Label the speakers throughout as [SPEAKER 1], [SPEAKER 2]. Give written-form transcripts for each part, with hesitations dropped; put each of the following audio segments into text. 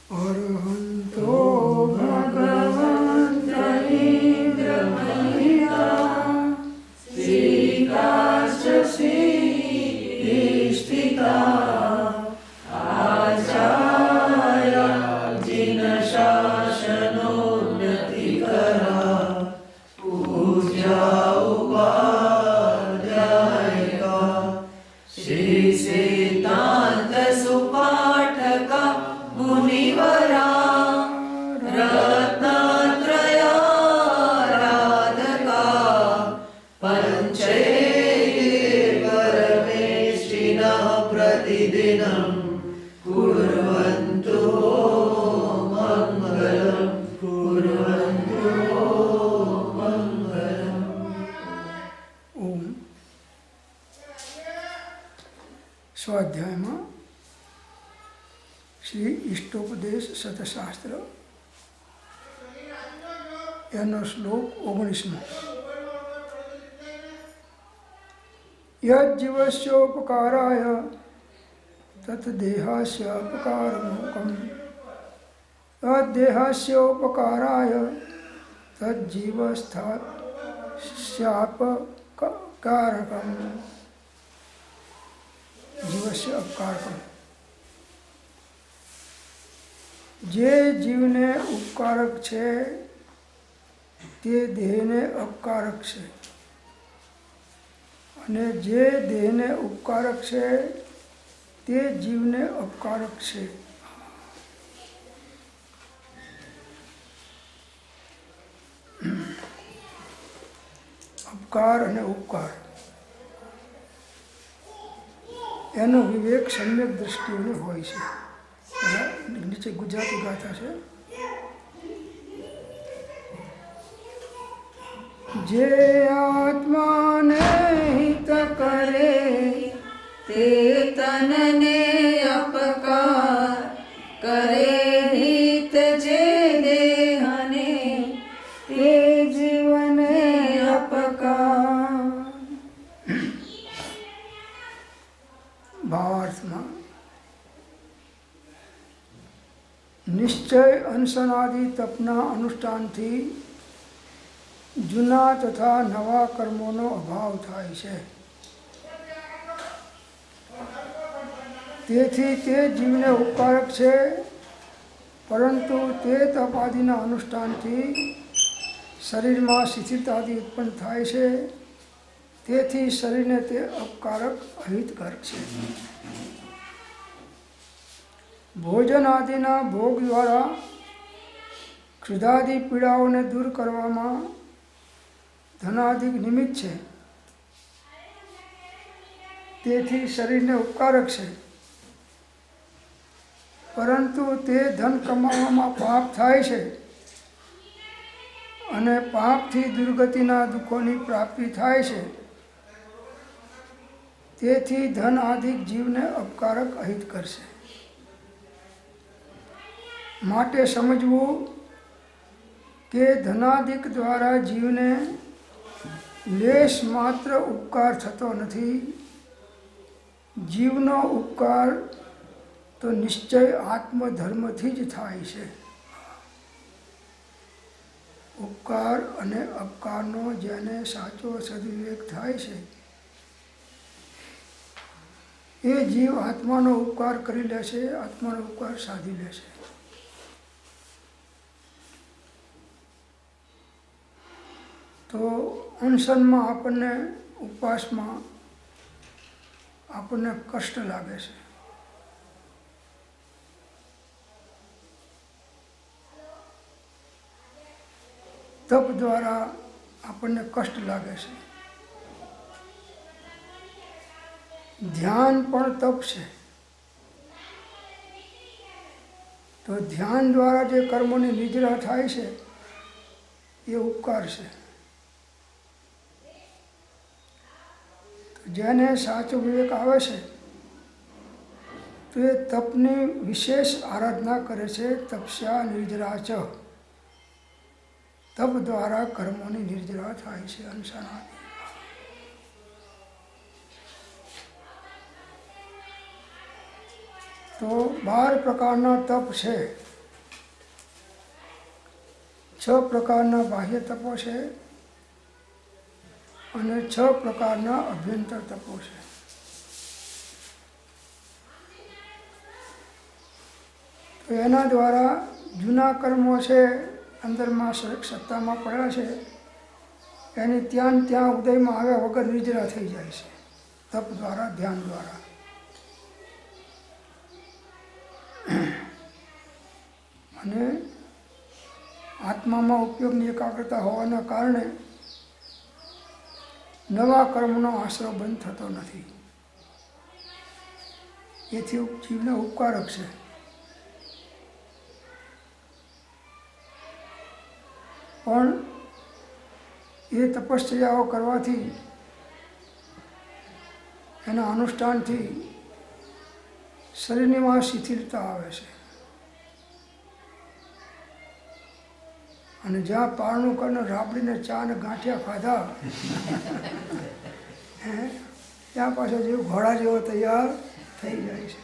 [SPEAKER 1] અરહંતો ભગવંત ઇન્દ્રમહિતા સીતાશ્રી સ્થિતા આચાર્ય જીન શાસનોન્નતિ કરા પૂજ્યા ઉપાધ્યાયિકા શ્રી સિદ્ધાંત સુપાઠકા મુનિવરા રત્નત્રયારાધકા પંચૈર્વરમેષ્ટિનઃ પ્રતિદિનં કુર્વન્તુ મંગલં કુર્વન્તુ મંગલં. ઓમ. સ્વાધ્યાયમાં શ્રી ઇષ્ટોપદેશ શતશાસ્ત્ર એનો શ્લોક 19મો. યજ્જીવસ્યોપકારાય તદ્દેહાસ્ય અપકારમુકમ તદ્દેહાસ્યોપકારાય તજ્જીવસ્થાસ્યાપકારકમ. જીવસ્ય અપકારકમ. જે જીવને ઉપકારક છે તે દેહને અપકારક છે, અને જે દેહને ઉપકારક છે તે જીવને અપકારક છે. અપકાર અને ઉપકાર એનો વિવેક સમ્યક દ્રષ્ટિઓને હોય છે. નીચે ગુજરાતી ગાથા છે. જે આત્માને હિત કરે તે તનને અપકાર કરે, હિત જે દેહને તે જીવને અપકાર. ભાવાર્થમાં નિશ્ચય અનશનાદિ તપના અનુષ્ઠાનથી જૂના તથા નવા કર્મોનો અભાવ થાય છે. તેથી તે જીવને ઉપકારક છે, પરંતુ તે તપાદિના અનુષ્ઠાનથી શરીરમાં શિથિલતાદિ ઉત્પન્ન થાય છે. તેથી શરીરને તે અપકારક અહિતકારક છે. ભોજન આદિના ભોગ દ્વારા ક્ષુધાદિ પીડાઓને દૂર કરવામાં ધનાદિક નિમિત્ત છે. તેથી શરીરને ઉપકારક છે, પરંતુ તે ધન કમાવામાં પાપ થાય છે, અને પાપથી દુર્ગતિના દુઃખોની પ્રાપ્તિ થાય છે. તેથી ધન આદિક જીવને અપકારક અહિત કરશે. માટે સમજવું કે ધનાદિક દ્વારા જીવને લેશ માત્ર ઉપકાર થતો નથી. જીવનો ઉપકાર તો નિશ્ચય આત્મધર્મથી જ થાય છે. ઉપકાર અને અપકારનો જેને સાચો સદવિવેક થાય છે એ જીવ આત્માનો ઉપકાર કરી લેશે, આત્માનો ઉપકાર સાધી લેશે. તો અનશનમાં આપણને, ઉપવાસમાં આપણને કષ્ટ લાગે છે. તપ દ્વારા આપણને કષ્ટ લાગે છે. ધ્યાન પણ તપ છે. તો ધ્યાન દ્વારા જે કર્મોની નિજરા થાય છે એ ઉપકાર છે. જેને સાચો વિવેક આવે છે તો એ તપની વિશેષ આરાધના કરે છે. તપસ્યા નિર્જરા ચ. તપ દ્વારા કર્મોની નિર્જરા થાય છે. અનશનાદિ. તો 12 પ્રકારના તપ છે. 6 પ્રકારના બાહ્ય તપો છે અને 6 પ્રકારના અભ્યંતર તપો છે. તો એના દ્વારા જૂના કર્મો છે, અંદરમાં સત્તામાં પડ્યા છે, એની ત્યાં ઉદયમાં આવ્યા વગર નિર્જરા થઈ જાય છે તપ દ્વારા, ધ્યાન દ્વારા. અને આત્મામાં ઉપયોગની એકાગ્રતા હોવાના કારણે નવા કર્મનો આશરો બંધ થતો નથી. એથી જીવને ઉપકારક છે. પણ એ તપશ્ચર્યાઓ કરવાથી, એના અનુષ્ઠાનથી શરીરમાં શિથિલતા આવે છે. અને જ્યાં પારણું કરીને રાબડીને ચા ને ગાંઠિયા ખાધા ત્યાં પાછો જેવું ઘોડા જેવો તૈયાર થઈ જાય છે.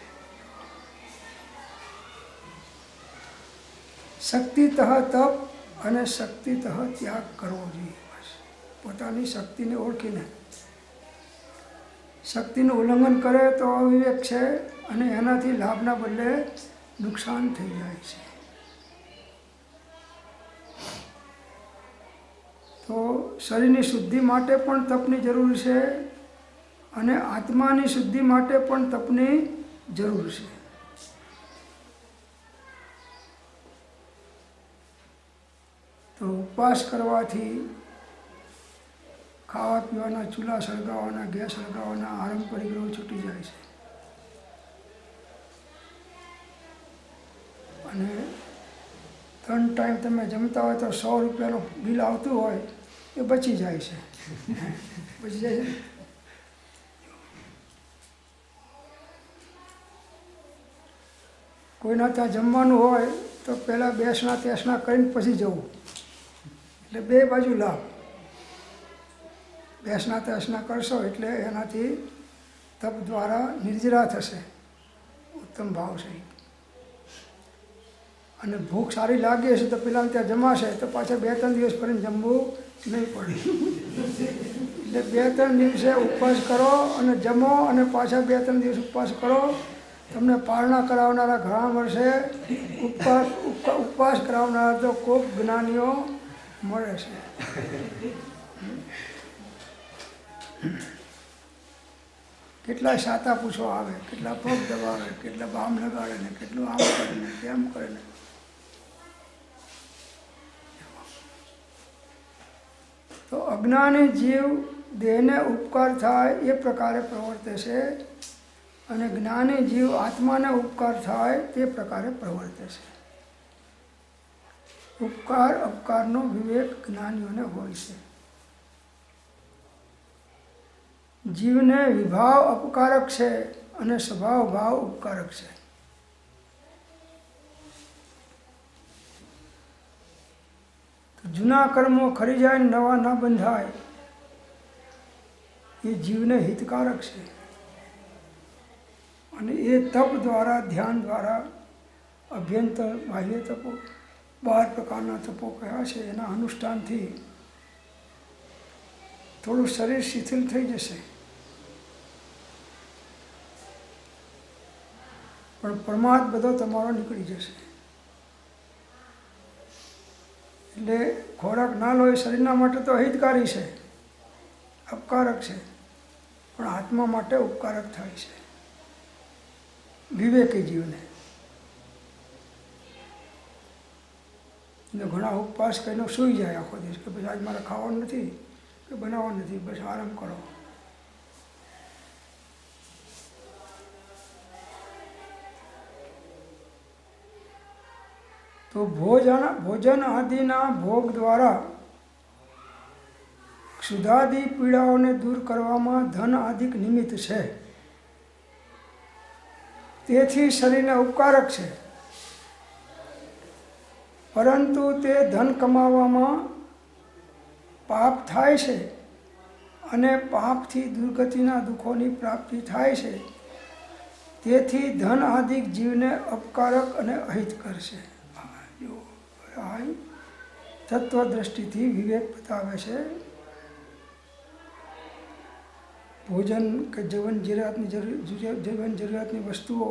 [SPEAKER 1] શક્તિતઃ તપ અને શક્તિતઃ ત્યાગ કરવો જોઈએ. બસ પોતાની શક્તિને ઓળખીને. શક્તિનું ઉલ્લંઘન કરે તો અવિવેક છે અને એનાથી લાભના બદલે નુકસાન થઈ જાય છે. તો શરીરની શુદ્ધિ માટે પણ તપની જરૂર છે અને આત્માની શુદ્ધિ માટે પણ તપની જરૂર છે. તો ઉપવાસ કરવાથી ખાવા પીવાના, ચૂલા સળગાવવાના, ગેસ સળગાવવાના આરંભ પરિગ્રહો છૂટી જાય છે. અને 3 ટાઈમ તમે જમતા હોય તો 100 રૂપિયાનું બિલ આવતું હોય એ બચી જાય છે. બચી જાય છે. કોઈના ત્યાં જમવાનું હોય તો પહેલાં બેસણા તેસણા કરીને પછી જવું, એટલે 2 બાજુ લાભ. બેસણા તેસણા કરશો એટલે એનાથી તપ દ્વારા નિર્જરા થશે, ઉત્તમ ભાવ છે. અને ભૂખ સારી લાગી હશે તો પેલા ત્યાં જમાશે તો પાછા 2-3 દિવસ કરીને જમવું નહીં પડે. એટલે 2-3 દિવસે ઉપવાસ કરો અને જમો અને પાછા 2-3 દિવસ ઉપવાસ કરો. તમને પારણા કરાવનારા ઘણા મળશે, ઉપવાસ કરાવનારા તો ખૂબ જ્ઞાનીઓ મળે છે. કેટલા સાતા પૂછો આવે, કેટલા પગ દબાવે, કેટલા બામ લગાડે ને કેટલું આમ કરે ને તેમ કરે ને. તો અજ્ઞાની જીવ દેહને ઉપકાર થાય એ પ્રકારે પ્રવર્તે છે અને જ્ઞાની જીવ આત્માને ઉપકાર થાય તે પ્રકારે પ્રવર્તે છે. ઉપકાર અપકારનો વિવેક જ્ઞાનીઓને હોય છે. જીવને વિભાવ અપકારક છે અને સ્વભાવ ભાવ ઉપકારક છે. જૂના કર્મો ખરી જાય, નવા ન બંધાય, એ જીવને હિતકારક છે. અને એ તપ દ્વારા, ધ્યાન દ્વારા, અભ્યંતર બાહ્ય તપો 12 પ્રકારના તપો કયા છે એના અનુષ્ઠાનથી થોડું શરીર શિથિલ થઈ જશે, પણ પ્રમાદ બધો તમારો નીકળી જશે. એટલે ખોરાક ના લો એ શરીરના માટે તો હિતકારી છે, અપકારક છે, પણ આત્મા માટે ઉપકારક થાય છે વિવેકી જીવને. ઘણા ઉપવાસ કરીને સૂઈ જાય આખો દિવસ કે પછી આજ મારે ખાવાનું નથી કે બનાવવાનું નથી, બસ આરામ કરો. તો ભોજન આદિના ભોગ દ્વારા ક્ષુધાદિ પીડાઓને દૂર કરવામાં ધન આદિક નિમિત્ત છે. તેથી શરીરને ઉપકારક છે, પરંતુ તે ધન કમાવામાં પાપ થાય છે અને પાપથી દુર્ગતિના દુઃખોની પ્રાપ્તિ થાય છે. તેથી ધન આદિક જીવને અપકારક અને અહિત કરશે. તત્વદ્રષ્ટિથી વિવેક બતાવે છે. ભોજન કે જીવન જરૂરિયાતની વસ્તુઓ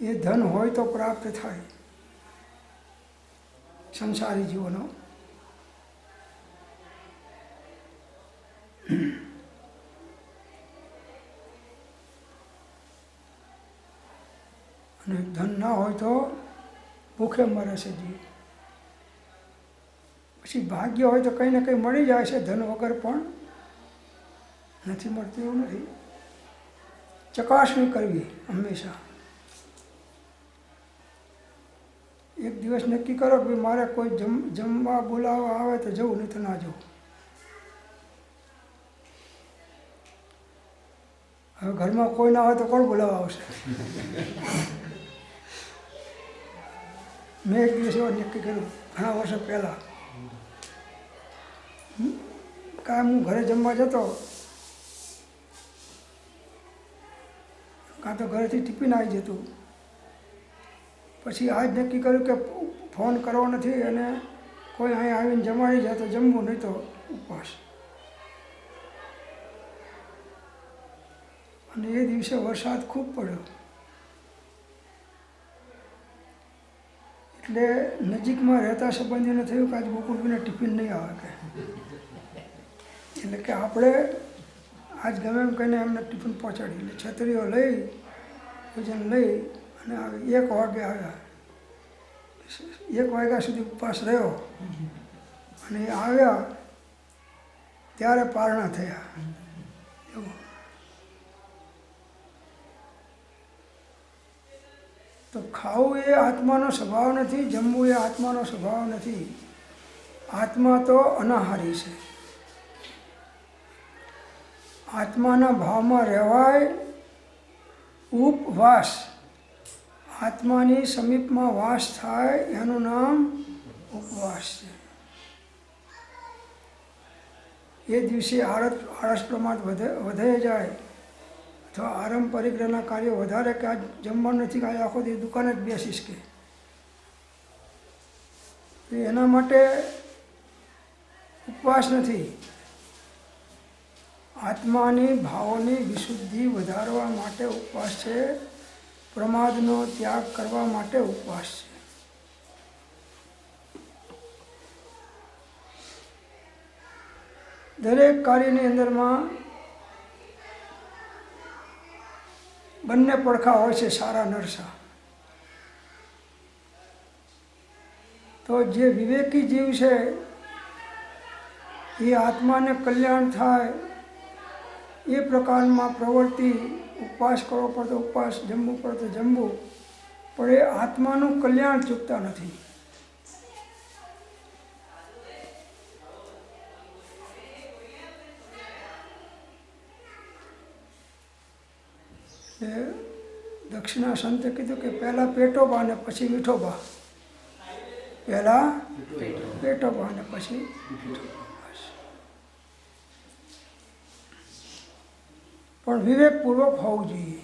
[SPEAKER 1] એ ધન હોય તો પ્રાપ્ત થાય સંસારી જીવનો. અને ધન ના હોય તો ભૂખે મરે છે જીવ. પછી ભાગ્ય હોય તો કંઈ ને કંઈ મળી જાય છે, ધન વગર પણ નથી મળતું એવું નથી. ચકાસણી કરવી હંમેશા. એક દિવસ નક્કી કરો કે મારે કોઈ જમવા બોલાવવા આવે તો જવું, નહીં તો ના જવું. હવે ઘરમાં કોઈ ના હોય તો કોણ બોલાવવા આવશે? મેં એક દિવસ એવો નક્કી કર્યું ઘણા વર્ષો પહેલાં. કાંઈ હું ઘરે જમવા જતો, કાં તો ઘરેથી ટિફિન આવી જતું. પછી આજ નક્કી કર્યું કે ફોન કરવો નથી અને કોઈ અહીં આવીને જમાડી જાય તો જમવું, નહીં તો ઉપવાસ. અને એ દિવસે વરસાદ ખૂબ પડ્યો એટલે નજીકમાં રહેતા સંબંધીને થયું કે આજ ગોકુળભાઈને ટિફિન નહીં આવે કે. એટલે કે આપણે આજ ગમે એમ કહીને એમને ટિફિન પહોંચાડી. એટલે છત્રીઓ લઈ ભોજન લઈ અને 1 વાગે આવ્યા. 1 વાગ્યા સુધી ઉપવાસ રહ્યો અને આવ્યા ત્યારે પારણા થયા. એવું તો ખાવું એ આત્માનો સ્વભાવ નથી, જમવું એ આત્માનો સ્વભાવ નથી. આત્મા તો અનાહારી છે. આત્માના ભાવમાં રહેવાય. ઉપવાસ, આત્માની સમીપમાં વાસ થાય એનું નામ ઉપવાસ છે. એ દિવસે આળસ પ્રમાણ વધે જાય અથવા આરંભ પરિગ્રહના કાર્યો વધારે કે આજ જમવાનું નથી, કે આખો દિવસ દુકાને જ બેસીશ કે. એના માટે ઉપવાસ નથી. આત્માની ભાવોની વિશુદ્ધિ વધારવા માટે ઉપવાસ છે. પ્રમાદનો ત્યાગ કરવા માટે ઉપવાસ છે. દરેક કાર્યની અંદરમાં બંને પડખા હોય છે, સારા નરસા. તો જે વિવેકી જીવ છે એ આત્માને કલ્યાણ થાય એ પ્રકારમાં પ્રવૃત્તિ. ઉપવાસ કરવો પડે તો ઉપવાસ, જમવું પડે તો જમવું, પણ એ આત્માનું કલ્યાણ ચૂકતા નથી. દક્ષિણા સંતે કીધું કે પહેલાં પેટોબા ને પછી વિઠોબા. પહેલાં પેટોબા ને પછી વિઠોબા. પણ વિવેકપૂર્વક હોવું જોઈએ.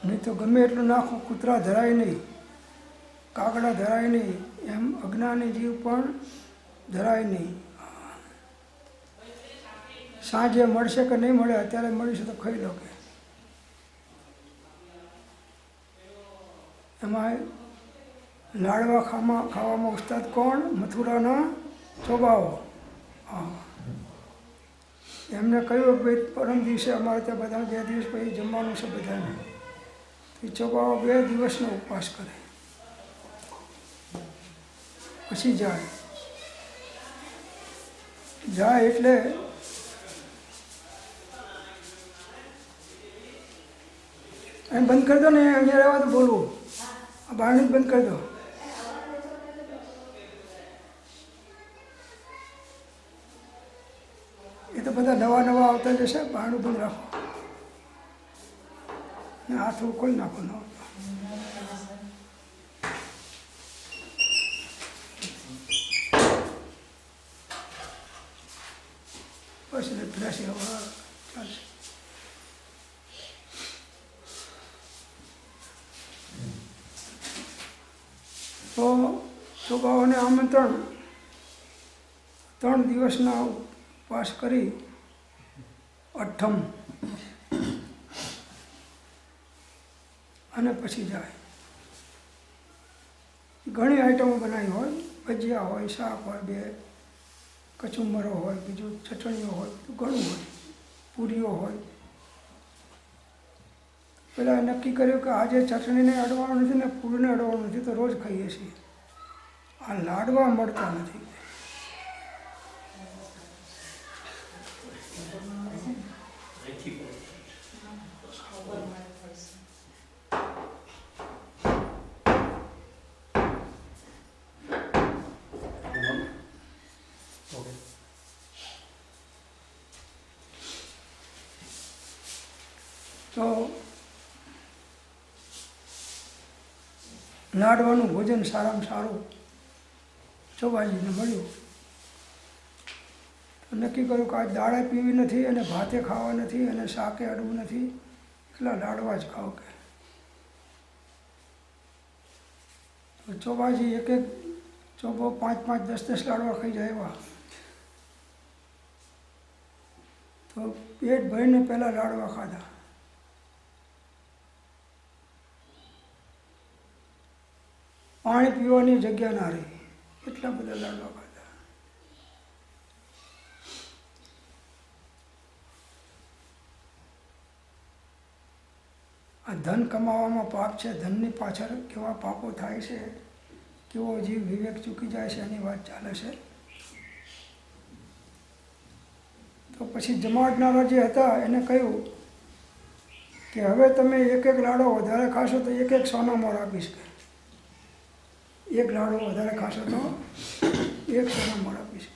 [SPEAKER 1] નહીં તો ગમે એટલું નાખો, કૂતરા ધરાય નહીં, કાગડા ધરાય નહીં, એમ અજ્ઞાની જીવ પણ ધરાય નહીં. સાંજે મળશે કે નહીં મળે, અત્યારે મળીશું તો ખાઈ લો કે. એમાં લાડવા ખાવામાં ઉસ્તાદ કોણ? મથુરાના ચોબાઓ. એમને કહ્યું કે પરમ દિવસે અમારે ત્યાં બધા 2 દિવસ પછી જમવાનું છે બધાને. તો ચોબાઓ 2 દિવસનો ઉપવાસ કરે પછી જાય એટલે એમ બંધ કરી દો ને, અહીંયા રહેવા તો બોલવું. આ બારણું બંધ કરી દો. એ તો બધા નવા આવતા જશે. બારણું બંધ રાખો ને હાથ ખોલી નાખો. ન બસ એટલે ફ્રેશ હવા ચાલશે. ચોબાઓને આમંત્રણ 3 દિવસના ઉપવાસ કરી અઠ્ઠમ અને પછી જાય. ઘણી આઈટમો બનાવી હોય, ભજીયા હોય, શાક હોય, 2 કચુંબરો હોય, બીજું ચટણીઓ હોય, બધું ઘણું હોય, પૂરીઓ હોય. પહેલાં નક્કી કર્યું કે આજે ચટણીને અડવાનું નથી ને પૂરીને અડવાનું નથી, તો રોજ ખાઈએ છીએ. આ લાડવા મળતા નથી. તો લાડવાનું ભોજન સારામાં સારું ચોબાજીને મળ્યું. તો નક્કી કર્યું કે આજ દાળે પીવી નથી અને ભાતે ખાવા નથી અને શાકે અડવું નથી, એટલા લાડવા જ ખાવ કે. તો ચોબાજી એક ચોબો 5-5, 10-10 લાડવા ખાઈ જાય એવા. તો પેટ ભરીને પહેલાં લાડવા ખાધા. પાણી પીવાની જગ્યા ના રહી, એટલા બધા લાડવા ખાધા. આ ધન કમાવામાં પાપ છે. ધનની પાછળ કેવા પાપો થાય છે, કેવો જીવ વિવેક ચૂકી જાય છે, એની વાત ચાલે છે. તો પછી જમાડનારા જે હતા એને કહ્યું કે હવે તમે 1-1 લાડો વધારે ખાશો તો 1-1 સોનામોર આપીશ. એક લાડો વધારે ખાશો તો 1 સોનામોર આપીશ.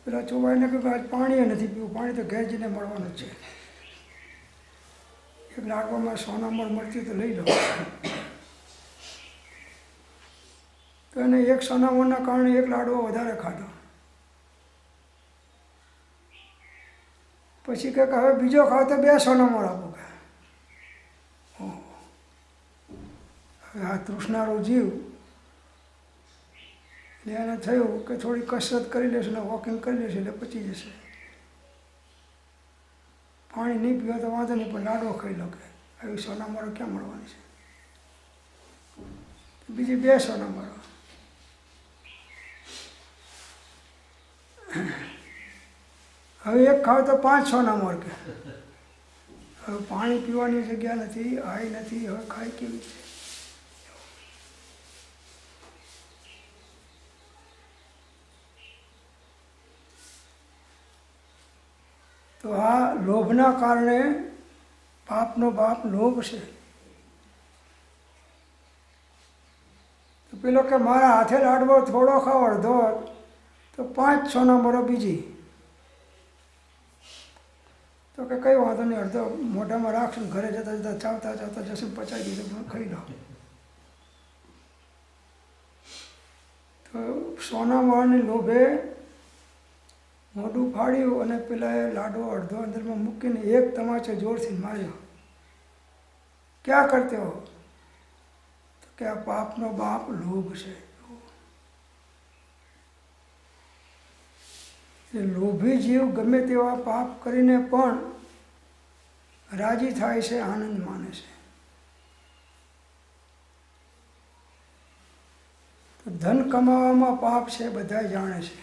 [SPEAKER 1] પેલા ચોબાઈને કહ્યું કે આજ પાણી નથી પીવું, પાણી તો ઘેર જઈને મળવાનું જ છે. 1 લાડવામાં સોનામોર મળતી તો લઈ લો. તો એને 1 સોનામોરના કારણે 1 લાડવો વધારે ખાધો. પછી કહે કે હવે બીજો ખાવ તો 2 સોનામોર આપો. કે હવે આ તૃષ્ણારો જીવ એટલે એને થયું કે થોડી કસરત કરી લેશે ને વોકિંગ કરી લેશે એટલે પચી જશે. પાણી નહીં પીવા તો વાંધો નહીં, પણ લાડવો ખાઈ લો. કે આવી સોનામોર ક્યાં મળવાની છે? બીજી 2 સોનામોર. હવે 1 ખાવ તો 5 સોનામોર. કે હવે પાણી પીવાની જગ્યા નથી, આઈ નથી, હવે ખાઈ કેવી છે? તો આ લોભના કારણે પાપનો બાપ લોભ છે. તો પેલો કે મારા હાથે લાડવો થોડો ખાવ અડધો, તો 5 સોનામોરો બીજી. તો કે કંઈ વાંધો નહીં, અડધો મોઢામાં રાખશો, ઘરે જતાં જતાં ચાવતા ચાવતા જશું, પચાવી દીધું, ખાઈ લો. તો સોનામોરની લોભે મોઢું ફાડ્યું અને પેલા લાડવો અડધો અંદરમાં મૂકીને 1 તમાચો જોરથી માર્યો. ક્યાં કરતે હો? તો કે આ પાપનો બાપ લોભ છે. લોભી જીવ ગમે તેવા પાપ કરીને પણ રાજી થાય છે, આનંદ માને છે. તો ધન કમાવામાં પાપ છે, બધા જાણે છે.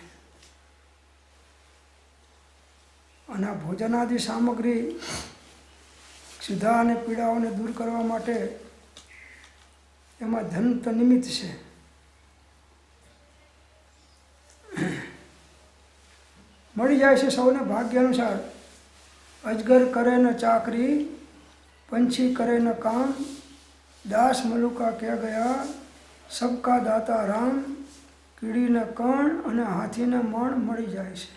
[SPEAKER 1] અને આ ભોજનાદિ સામગ્રી ક્ષુધા અને પીડાઓને દૂર કરવા માટે એમાં ધન તો નિમિત્ત છે. મળી જાય છે સૌને ભાગ્ય અનુસાર. અજગર કરે ન ચાકરી, પંછી કરે ન કામ, દાસ મલુકા ક્યાં ગયા, સબકા દાતા રામ. કીડીને કણ અને હાથીને મણ મળી જાય છે.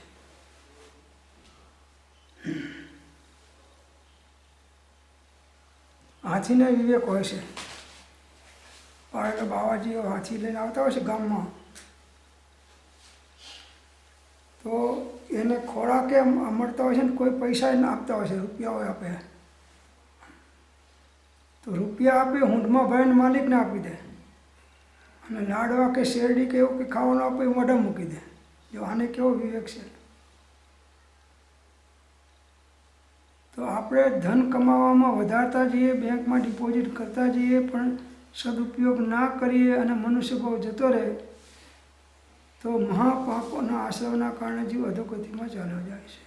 [SPEAKER 1] હાથીને વિવેક હોય છે. બાવાજીઓ હાથી લઈને આવતા હોય છે ગામમાં, તો એને ખોરાકે મળતા હોય છે ને કોઈ પૈસા એને આપતા હોય છે, રૂપિયાઓ આપે. તો રૂપિયા આપે, ઊંઢમાં ભરીને માલિકને આપી દે. અને લાડવા કે શેરડી કે એવું કે ખાવાનું આપે એ મોઢા મૂકી દે. જો આને કેવો વિવેક છે. તો આપણે ધન કમાવામાં વધારતા જઈએ, બેંકમાં ડિપોઝિટ કરતા જઈએ, પણ સદુપયોગ ના કરીએ અને મનુષ્ય ભાવ જતો રહે તો મહાપાપોના આશ્રવના કારણે જીવ અધોગતિમાં ચાલ્યો જાય છે.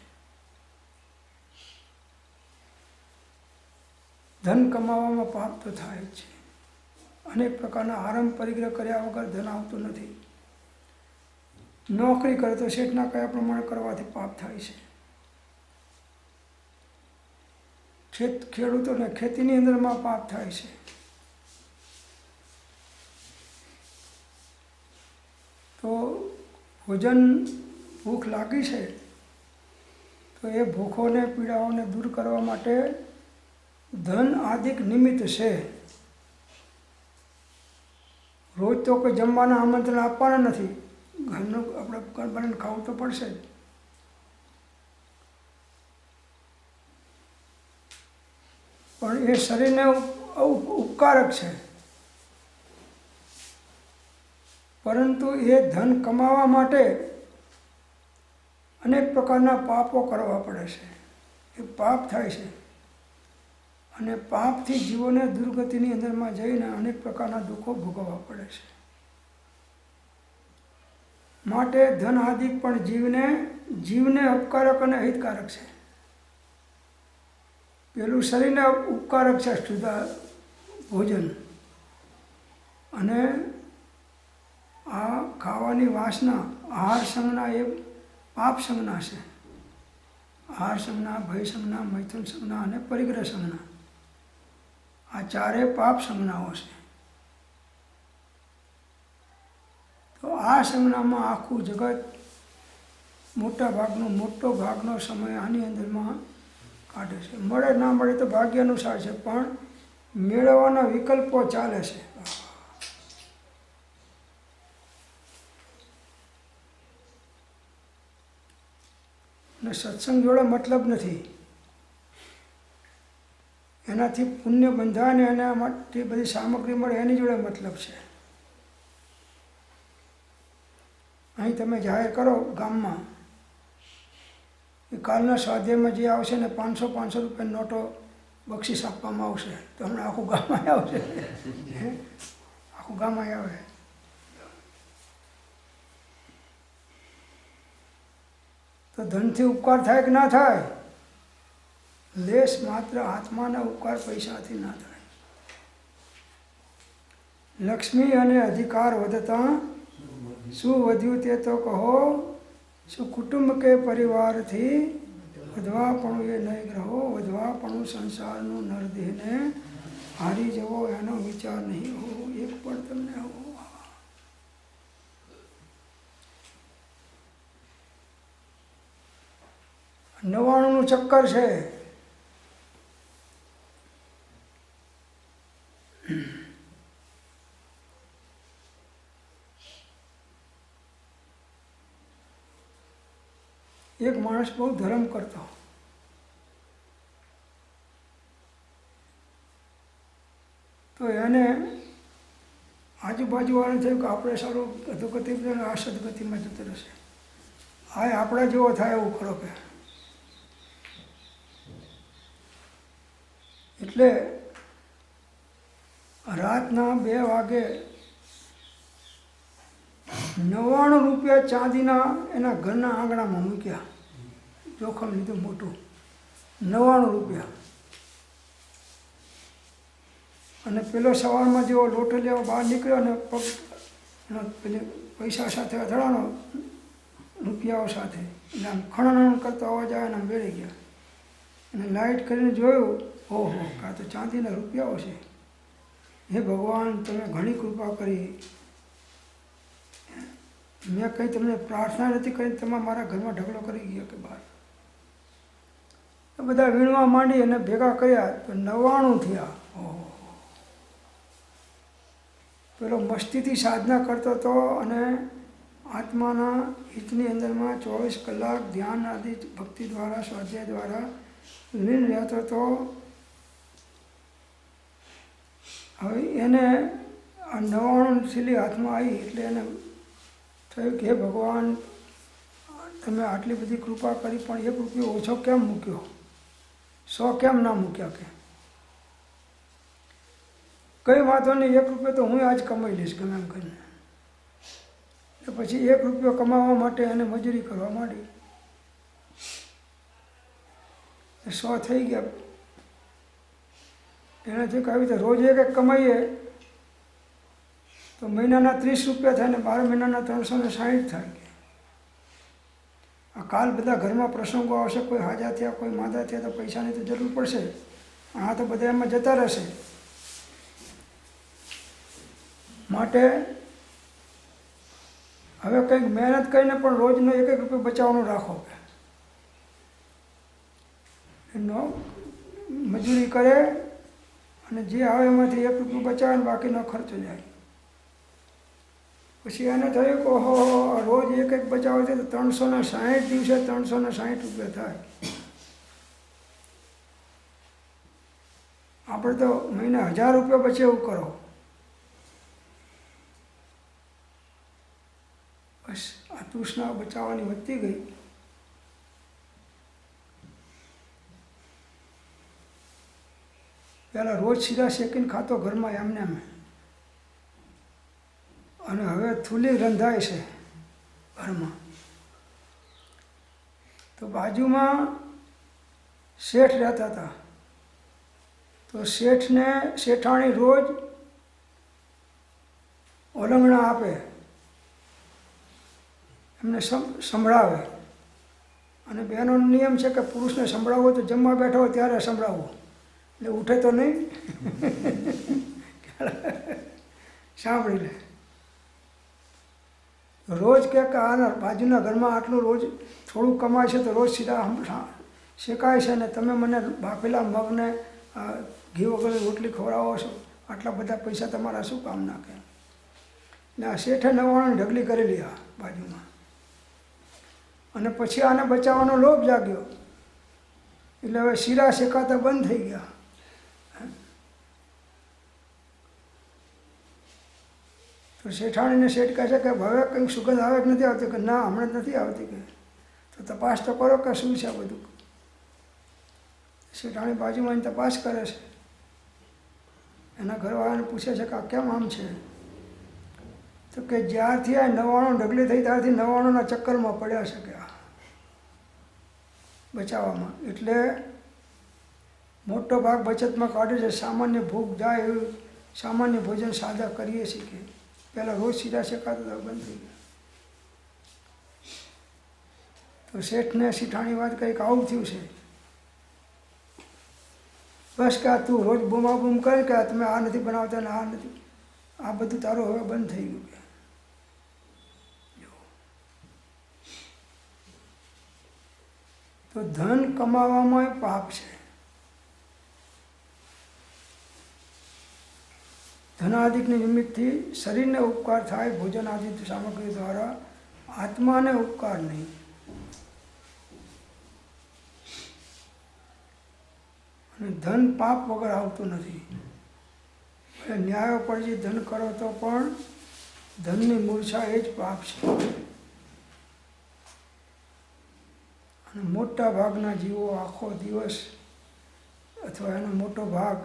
[SPEAKER 1] ધન કમાવામાં પાપ તો થાય જ છે. અનેક પ્રકારના આરંભ પરિગ્રહ કર્યા વગર ધન આવતું નથી. નોકરી કરે તો શેઠના કયા પ્રમાણે કરવાથી પાપ થાય છે. ખેડૂતોને ખેતીની અંદરમાં પાપ થાય છે. તો ભોજન ભૂખ લાગી છે તો એ ભૂખોને પીડાઓને દૂર કરવા માટે ધન આદિક નિમિત્ત છે. રોજ તો કોઈ જમવાના આમંત્રણ આપવાના નથી. ઘરનું આપણે ઘર બનાવીને ખાવું તો પડશે જ. પણ એ શરીરને ઉપકારક છે. પરંતુ એ ધન કમાવા માટે અનેક પ્રકારના પાપો કરવા પડે છે. એ પાપ થાય છે અને પાપથી જીવોને દુર્ગતિની અંદરમાં જઈને અનેક પ્રકારના દુઃખો ભોગવવા પડે છે. માટે ધન આદિક પણ જીવને ઉપકારક અને હિતકારક છે. પેલું શરીરને ઉપકારક છે શુદ્ધ ભોજન, અને આ ખાવાની વાસના આહાર સંજ્ઞા એ પાપ સંજ્ઞા છે. આહાર સંજ્ઞા, ભય સંજ્ઞા, મૈથુન સંજ્ઞા અને પરિગ્રહ સંજ્ઞા, આ ચારે પાપ સંજ્ઞાઓ છે. તો આ સંજ્ઞામાં આખું જગત મોટો ભાગનો સમય આની અંદરમાં કાઢે છે. મળે ના મળે તો ભાગ્ય અનુસાર છે, પણ મેળવવાના વિકલ્પો ચાલે છે. અને સત્સંગ જોડે મતલબ નથી. એનાથી પુણ્ય બંધાય ને એના માટે બધી સામગ્રી મળે એની જોડે મતલબ છે. અહીં તમે જાહેર કરો ગામમાં એ કાલના સ્વાધ્યાયમાં જે આવશે ને 500 રૂપિયાની નોટો બક્ષિસ આપવામાં આવશે, તો હમણાં આખું ગામમાં આવશે. આખું ગામમાં આવે. તો ધનથી ઉપકાર થાય કે ના થાય? લેશ માત્ર આત્માના ઉપકાર પૈસાથી ના થાય. લક્ષ્મી અને અધિકાર વધતા શું વધ્યું તે તો કહો, શું કુટુંબ કે પરિવારથી વધવાપણું એ નહીં ગ્રહો, વધવાપણું સંસારનું નરદેહને હારી જવો એનો વિચાર નહીં હો, એક પણ તમને હો. 99નું ચક્કર છે. એક માણસ બહુ ધર્મ કરતો, તો એને આજુબાજુવાળાને થયું કે આપણે સારું અધોગતિ આ સદગતિમાં જતો રહેશે. હા, આપણા જેવો થાય એવું કરો કે. એટલે રાતના 2 વાગે 99 રૂપિયા ચાંદીના એના ઘરના આંગણામાં મૂક્યા. જોખમ લીધું મોટું, 99 રૂપિયા. અને પેલો સવારમાં જેવો લોટો લેવા બહાર નીકળ્યો અને પગ પેલી પૈસા સાથે અથડાણો, રૂપિયાઓ સાથે, એટલે આમ ખણણ કરતો અવાજ આવે ને આમ બેડી ગયા. અને લાઇટ કરીને જોયું, ઓહો, કાં તો ચાંદીના રૂપિયાઓ છે. હે ભગવાન, તમે ઘણી કૃપા કરી. મેં કંઈ તમને પ્રાર્થના નથી કરી, તમે મારા ઘરમાં ઢગલો કરી ગયા કે બહાર. બધા વીણવા માંડી અને ભેગા કર્યા તો 99 થયા. ઓહો, પેલો મસ્તીથી સાધના કરતો હતો અને આત્માના હિતની અંદરમાં 24 કલાક ધ્યાન આદિ ભક્તિ દ્વારા, સ્વાધ્યાય દ્વારા લીન રહેતો હતો. હવે એને આ 99 થેલી હાથમાં આવી એટલે એને થયું કે હે ભગવાન, તમે આટલી બધી કૃપા કરી પણ 1 રૂપિયો ઓછો કેમ મૂક્યો, 100 કેમ ના મૂક્યા? કે કંઈ વાંધો નહીં, 1 રૂપિયો તો હું આજ કમાઈ લઈશ ગમે એમ કરીને. પછી 1 રૂપિયો કમાવા માટે એને મજૂરી કરવા માંડી. 100 થઈ ગયા. એનાથી આવી રીતે રોજ એક કમાઈએ તો મહિનાના 30 રૂપિયા થાય ને 12 મહિનાના 360 થાય. આ કાલ બધા ઘરમાં પ્રસંગો આવશે, કોઈ હાજા થયા, કોઈ માંદા થયા તો પૈસાની તો જરૂર પડશે. આ તો બધા એમાં જતા રહેશે. માટે હવે કંઈક મહેનત કરીને પણ રોજનો 1 રૂપિયો બચાવવાનું રાખો. એનો મજૂરી કરે અને જે આવે એમાંથી 1 રૂપિયો બચાવે ને બાકીનો ખર્ચો જાય. પછી એને થયું કે ઓહો, રોજ 1 બચાવે છે તો 360 દિવસે 360 રૂપિયા થાય. આપણે તો મહિને 1000 રૂપિયા બચે એવું કરો. બસ આ તૃષ્ણા બચાવવાની વધતી ગઈ. પહેલાં રોજ સીધા શેકીને ખાતો ઘરમાં એમને એમ, અને હવે થૂલી રંધાય છે ઘરમાં. તો બાજુમાં શેઠ રહેતા હતા. તો શેઠાણી રોજ ઓલંગણા આપે, એમને સંભળાવે. અને બહેનોનો નિયમ છે કે પુરુષને સંભળાવવો તો જમવા બેઠો હોય ત્યારે સંભળાવવો, એટલે ઉઠે તો નહીં, સાંભળી લે. રોજ કે આના બાજુના ઘરમાં આટલું રોજ થોડું કમાય છે તો રોજ સીધા શેકાય છે ને તમે મને બાફેલા મગને ઘી વગરની રોટલી ખવડાવો છો, આટલા બધા પૈસા તમારા શું કામ નાખે? ને આ શેઠે 99 ઢગલી કરેલી આ બાજુમાં. અને પછી આને બચાવવાનો લોભ જાગ્યો એટલે હવે શીરા શેકાતા બંધ થઈ ગયા. તો શેઠાણીને શેઠ કહે છે કે હવે કંઈક સુગંધ આવે કે નથી આવતી? કે ના, હમણાં જ નથી આવતી. કે તો તપાસ તો કરો કે શું છે બધું. શેઠાણી બાજુમાં તપાસ કરે છે. એના ઘરવાળાને પૂછે છે કે આ કેમ આમ છે? તો કે જ્યારથી આ 99 ઢગલી થઈ ત્યારથી 99ના ચક્કરમાં પડ્યા છે કે આ બચાવવામાં. એટલે મોટો ભાગ બચતમાં કાઢે છે. સામાન્ય ભૂખ જાય એવું સામાન્ય ભોજન સાદા કરીએ છીએ. કે પહેલાં રોજ સીધા શેકાતા બંધ થઈ ગયા. તો શેઠને શેઠાણી વાત કંઈક આવું થયું છે. બસ કે આ તું રોજ બૂમાબૂમ કરે કે તમે આ નથી બનાવતા ને આ નથી, આ બધું તારું હવે બંધ થઈ ગયું. તો ધન કમાવામાં પાપ છે. ધનાદિકની નિમિત્તથી શરીરને ઉપકાર થાય, ભોજન આદિ સામગ્રી દ્વારા, આત્માને ઉપકાર નહીં. અને ધન પાપ વગર આવતું નથી. એટલે ન્યાયો પરથી ધન કરો તો પણ ધનની મૂર્છા એ જ પાપ છે. અને મોટા ભાગના જીવો આખો દિવસ અથવા એનો મોટો ભાગ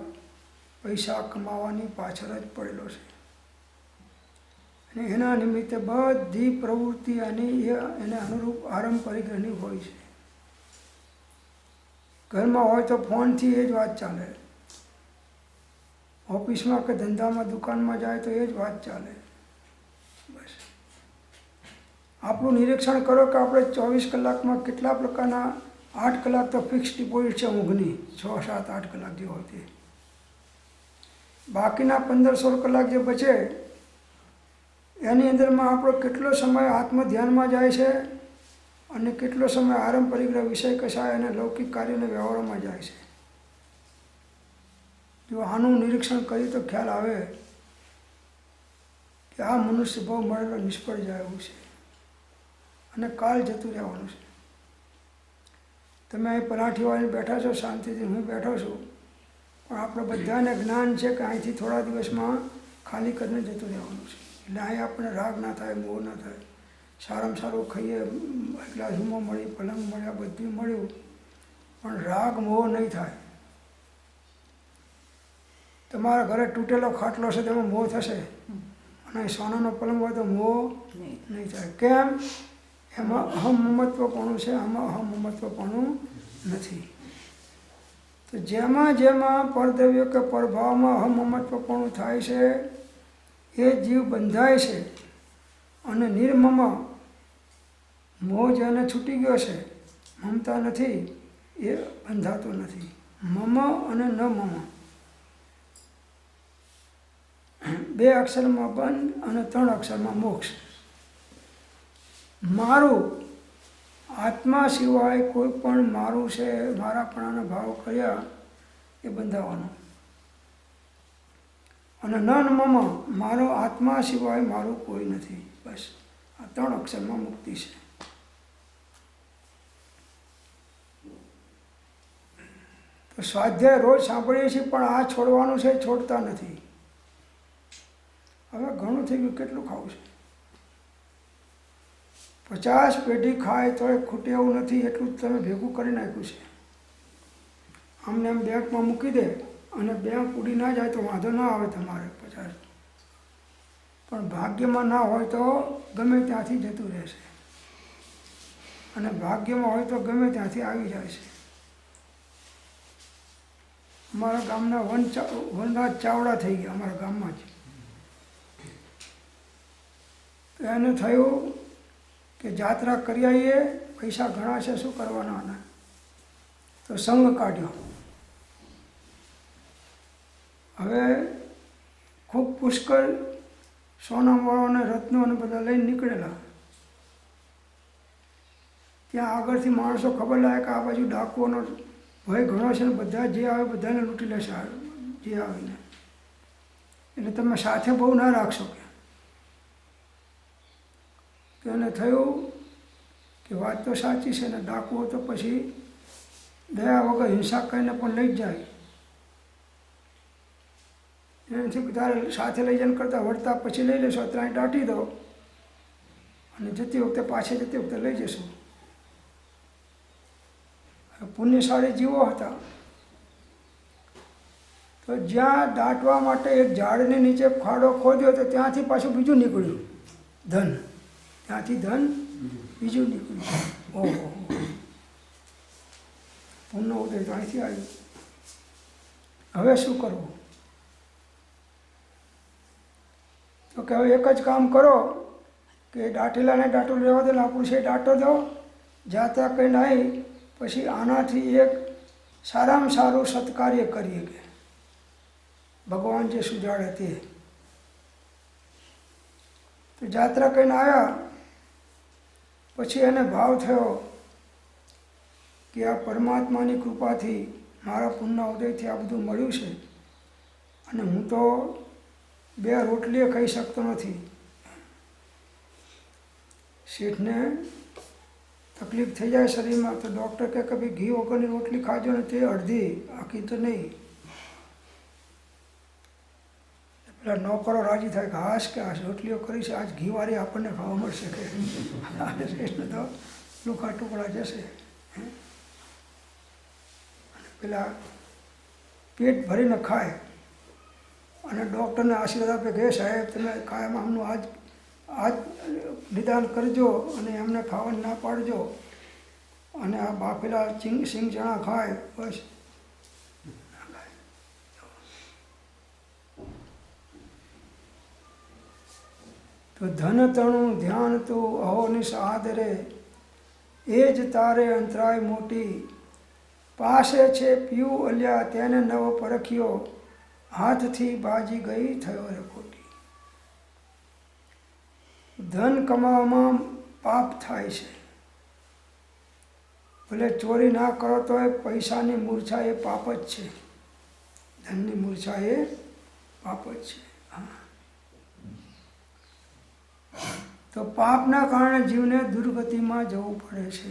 [SPEAKER 1] પૈસા કમાવાની પાછળ જ પડેલો છે. અને એના નિમિત્તે બધી પ્રવૃત્તિ એને અનુરૂપ આરંભ પરિગ્રહની હોય છે. ઘરમાં હોય તો ફોનથી એ જ વાત ચાલે, ઓફિસમાં કે ધંધામાં દુકાનમાં જાય તો એ જ વાત ચાલે. બસ આપણું નિરીક્ષણ કરો કે આપણે 24 કલાકમાં કેટલા પ્રકારના, 8 કલાક તો ફિક્સ ડિપોઝિટ છે ઊંઘની, 6, 7, 8 કલાક જે હોય તે. બાકીના 15-16 કલાક જે બચે એની અંદરમાં આપણો કેટલો સમય આત્મ ધ્યાનમાં જાય છે અને કેટલો સમય આરંભ પરિગ્રહ વિષય કશાય અને લૌકિક કાર્યને વ્યવહારોમાં જાય છે. જો આનું નિરીક્ષણ કરીએ તો ખ્યાલ આવે કે આ મનુષ્ય ભાવ મળેલો નિષ્ફળ જાય એવું છે અને કાળ જતું રહેવાનું છે. તમે અહીં પરાઠી વાળીને બેઠા છો શાંતિથી, હું બેઠો છું, પણ આપણે બધાને જ્ઞાન છે કે અહીંથી થોડા દિવસમાં ખાલી કરીને જતું રહેવાનું છે. એટલે અહીં આપણને રાગ ના થાય, મોહ ના થાય. સારામાં સારું ખાઈએ, એકલા રૂમો મળી, પલંગ મળ્યા, બધું મળ્યું, પણ રાગ મોહ નહીં થાય. તમારા ઘરે તૂટેલો ખાટલો છે તેમાં મોહ થશે, અને સોનાનો પલંગ હોય તો મોહ નહીં થાય. કેમ? એમાં અહમ મમત્વપણું છે, આમાં અહમ મમત્વપણું નથી. તો જેમાં જેમાં પરદ્રવ્ય કે પરભાવમાં અહમ મમત્વપણું થાય છે એ જીવ બંધાય છે. અને નિર્મમ મોહ જેને છૂટી ગયો છે, મમતા નથી, એ બંધાતો નથી. મમ અને ન મમ, 2 અક્ષરમાં બંધ અને 3 અક્ષરમાં મોક્ષ. મારું, આત્મા સિવાય કોઈ પણ મારું છે, મારાપણાનો ભાવ કર્યા એ બંધાવાનો. અને ન મમ, મારો આત્મા સિવાય મારું કોઈ નથી. બસ આ 3 અક્ષરમાં મુક્તિ છે. તો સ્વાધ્યાય રોજ સાંભળીએ છીએ, પણ આ છોડવાનું છે, છોડતા નથી. હવે ઘણું થઈ ગયું, કેટલું ખાવું છે? 50 પેઢી ખાય તો એ ખૂટે એવું નથી, એટલું જ તમે ભેગું કરી નાખ્યું છે. આમને આમ બેંકમાં મૂકી દે અને બેંક ઉડી ના જાય તો વાંધો ના આવે તમારે 50, પણ ભાગ્યમાં ના હોય તો ગમે ત્યાંથી જતું રહેશે, અને ભાગ્યમાં હોય તો ગમે ત્યાંથી આવી જાય છે. અમારા ગામના વનરાજ ચાવડા થઈ ગયા, અમારા ગામમાં જ. તો એને થયું કે જાત્રા કરી આવીએ, પૈસા ઘણા છે, શું કરવાના આના? તો સંઘ કાઢ્યો. હવે ખૂબ પુષ્કળ સોનામોળો અને રત્નો અને બધા લઈને નીકળેલા. ત્યાં આગળથી માણસો ખબર લાગે કે આ બાજુ ડાકુઓનો ભય ઘણો છે ને બધા જે આવે બધાને લૂંટી લેશે જે આવીને, એટલે તમે સાથે બહુ ના રાખશો. તો એને થયું કે વાત તો સાચી છે ને, ડાકુઓ તો પછી દયા વગર હિંસા કરીને પણ લઈ જ જાય. એનાથી તારે સાથે લઈ જઈને કરતાં વળતા પછી લઈ લેશો, ત્યાં દાટી દો અને જતી વખતે પાછી જતી વખતે લઈ જશો. પુણ્યશાળી જીવો હતા, તો જ્યાં દાટવા માટે એક ઝાડની નીચે ખાડો ખોદ્યો તો ત્યાંથી પાછું બીજું નીકળ્યું ધન, ત્યાંથી ધન બીજું નીકળ્યું. ઓહો, પુણ્ય ઉદય તો અહીંથી આવ્યું. હવે શું કરવું? તો કે હવે એક જ કામ કરો કે દાટેલાને દાટો રહેવા દો ને, આપણું છે દાટો દો, જાત્રા કરીને આવી પછી આનાથી એક સારામાં સારું સત્કાર્ય કરીએ કે ભગવાન જે સુજાડે તે. તો જાત્રા કરીને આવ્યા પછી એને ભાવ થયો કે આ પરમાત્માની કૃપાથી મારા પુણ્ય ઉદયથી આ બધું મળ્યું છે, અને હું તો 2 રોટલીએ ખાઈ શકતો નથી. શેઠને તકલીફ થઈ જાય શરીરમાં તો ડૉક્ટર કહે કે ભાઈ ઘી વગરની રોટલી ખાજો ને, તે અડધી, આખી તો નહીં. પેલા નોકરો રાજી થાય કે હાશ કે આ રોટલીઓ કરી છે, આજ ઘીવાળી આપણને ખાવા મળશે કે શેઠને તો લુખા ટુકડા જશે. પેલા પેટ ભરીને ખાય અને ડૉક્ટરને આશીર્વાદ આપે કે સાહેબ તમે કાયમ આમનું આજ નિદાન કરજો અને એમને ખાવાનું ના પાડજો, અને આ બાફેલા સિંગ ચણા ખાય બસ. તો ધન તણું ધ્યાન તું અહોનિશ આદરે, એ જ તારે અંતરાય મોટી. પાસે છે પીવું અલ્યા તેને નવો પરખ્યો, હાથથી બાજી ગઈ થયો રે ખોટી. ધન કમાવામાં પાપ થાય છે, ભલે ચોરી ના કરો તો એ પૈસાની મૂર્છા એ પાપ જ છે, ધનની મૂર્છા એ પાપ જ છે. તો પાપના કારણે જીવને દુર્ગતિમાં જવું પડે છે,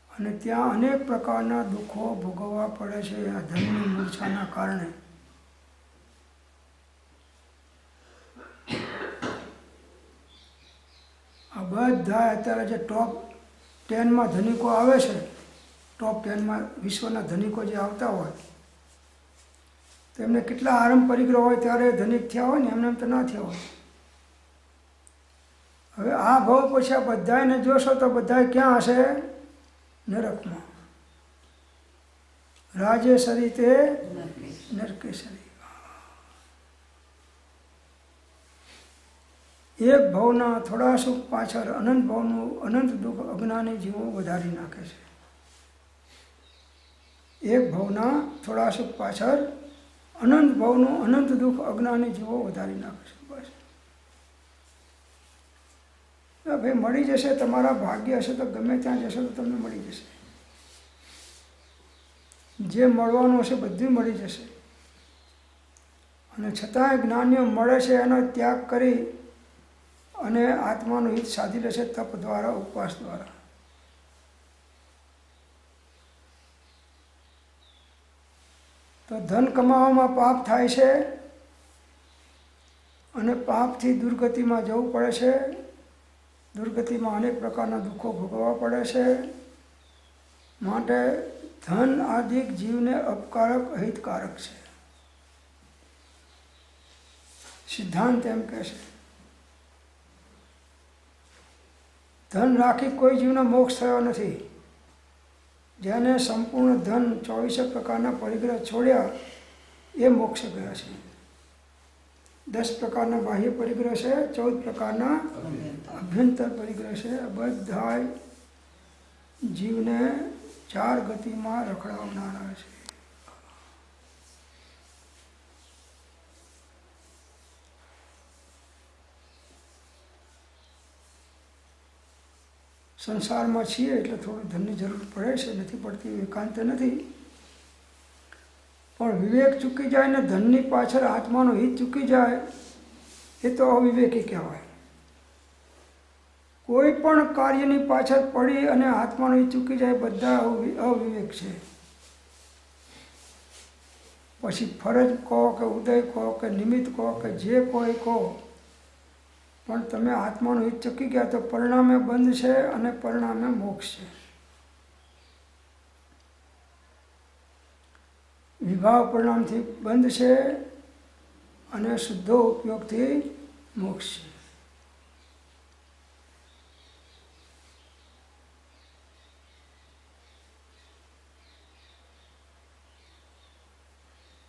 [SPEAKER 1] અને ત્યાં અનેક પ્રકારના દુઃખો ભોગવવા પડે છે આ ધનની મૂર્છાના કારણે. બધા અત્યારે જે ટોપ 10માં ધનિકો આવે છે, ટોપ 10માં વિશ્વના ધનિકો જે આવતા હોય તેમને કેટલા આરંભ પરિગ્રહ હોય ત્યારે ધનિક થયા હોય ને, એમને એમ તો ના થયા હોય. હવે આ ભાવ પછી આ બધાને જોશો તો બધા ક્યાં હશે? નરકમાં. રાજેશરી તે નરકેશરી. એક ભાવના થોડા સુખ પાછળ અનંત ભાવનું અનંત દુઃખ અજ્ઞાની જીવો વધારી નાખે છે. એક ભાવના થોડા સુખ પાછળ અનંત ભાવનું અનંત દુઃખ અજ્ઞાની જીવો વધારી નાખે છે. બસ ભાઈ મળી જશે, તમારા ભાગ્ય હશે તો ગમે ત્યાં જશો તો તમને મળી જશે. જે મળવાનું હશે બધું મળી જશે. અને છતાંય જ્ઞાનીઓ મળે છે એનો ત્યાગ કરી અને આત્માનું હિત સાધી લેશે તપ દ્વારા, ઉપવાસ દ્વારા. તો ધન કમાવામાં પાપ થાય છે અને પાપથી દુર્ગતિમાં જવું પડે છે. દુર્ગતિમાં અનેક પ્રકારના દુઃખો ભોગવવા પડે છે. માટે ધન આદિક જીવને અપકારક અહિતકારક છે. સિદ્ધાંત એમ કહે છે. ધન રાખી કોઈ જીવનો મોક્ષ થયો નથી. જેને સંપૂર્ણ ધન 24 પ્રકારના પરિગ્રહ છોડ્યા એ મોક્ષ ગયા છે. 10 પ્રકારના બાહ્ય પરિગ્રહ છે, 14 પ્રકારના અભ્યંતર પરિગ્રહ છે. બધા જીવને 4 ગતિમાં રખડાવનારા છે. સંસારમાં છીએ એટલે થોડું ધનની જરૂર પડે છે, નથી પડતી એકાંત નથી. પણ વિવેક ચૂકી જાય ને ધનની પાછળ આત્માનું હિત ચૂકી જાય એ તો અવિવેકી કહેવાય. કોઈ પણ કાર્યની પાછળ પડી અને આત્માનું હિત ચૂકી જાય બધા અવિવેક છે. પછી ફરજ કહો કે ઉદય કહો કે નિમિત્ત કહો કે જે કોઈ કહો, પણ તમે આત્માનું હિત ચૂકી ગયા તો પરિણામે બંધ છે અને પરિણામે મોક્ષ છે. વિભાવ પરિણામથી બંધ છે અને શુદ્ધો ઉપયોગથી મોક્ષ છે.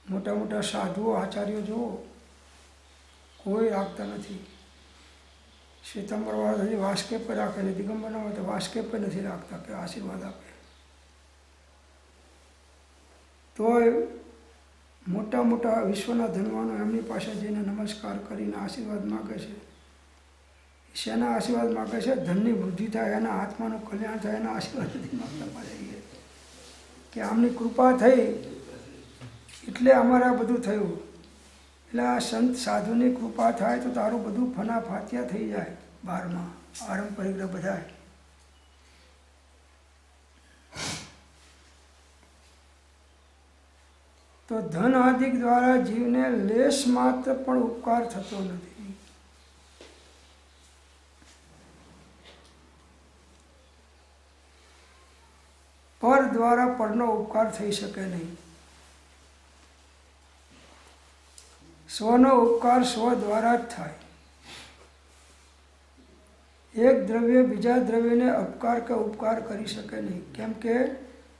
[SPEAKER 1] મોટા મોટા સાધુઓ આચાર્યો જુઓ, કોઈ રાખતા નથી. શ્વેતાંબરવાળા હજી વાસ્કેપ રાખે ને, દિગંબરના હોય તો વાસ્કેપ નથી રાખતા કે આશીર્વાદ આપે. તોય મોટા મોટા વિશ્વના ધનવાનો એમની પાસે જઈને નમસ્કાર કરીને આશીર્વાદ માગે છે. શેના આશીર્વાદ માગે છે? ધનની વૃદ્ધિ થાય, એના આત્માનું કલ્યાણ થાય, એના આશીર્વાદ નથી માગતા પાછા કે આમની કૃપા થઈ એટલે અમારે આ બધું થયું. એટલે આ સંત સાધુની કૃપા થાય તો તારું બધું ફના ફાત્યા થઈ જાય. 12માં આરંભ પરિગ્રહ બધાય. તો ધન આદિક દ્વારા જીવને લેશ માત્ર પણ ઉપકાર થતો નથી. પર દ્વારા પરનો ઉપકાર થઈ શકે નહીં. સ્વનો ઉપકાર સ્વ દ્વારા જ થાય. એક દ્રવ્ય બીજા દ્રવ્યને અપકાર કે ઉપકાર કરી શકે નહીં. કેમ કે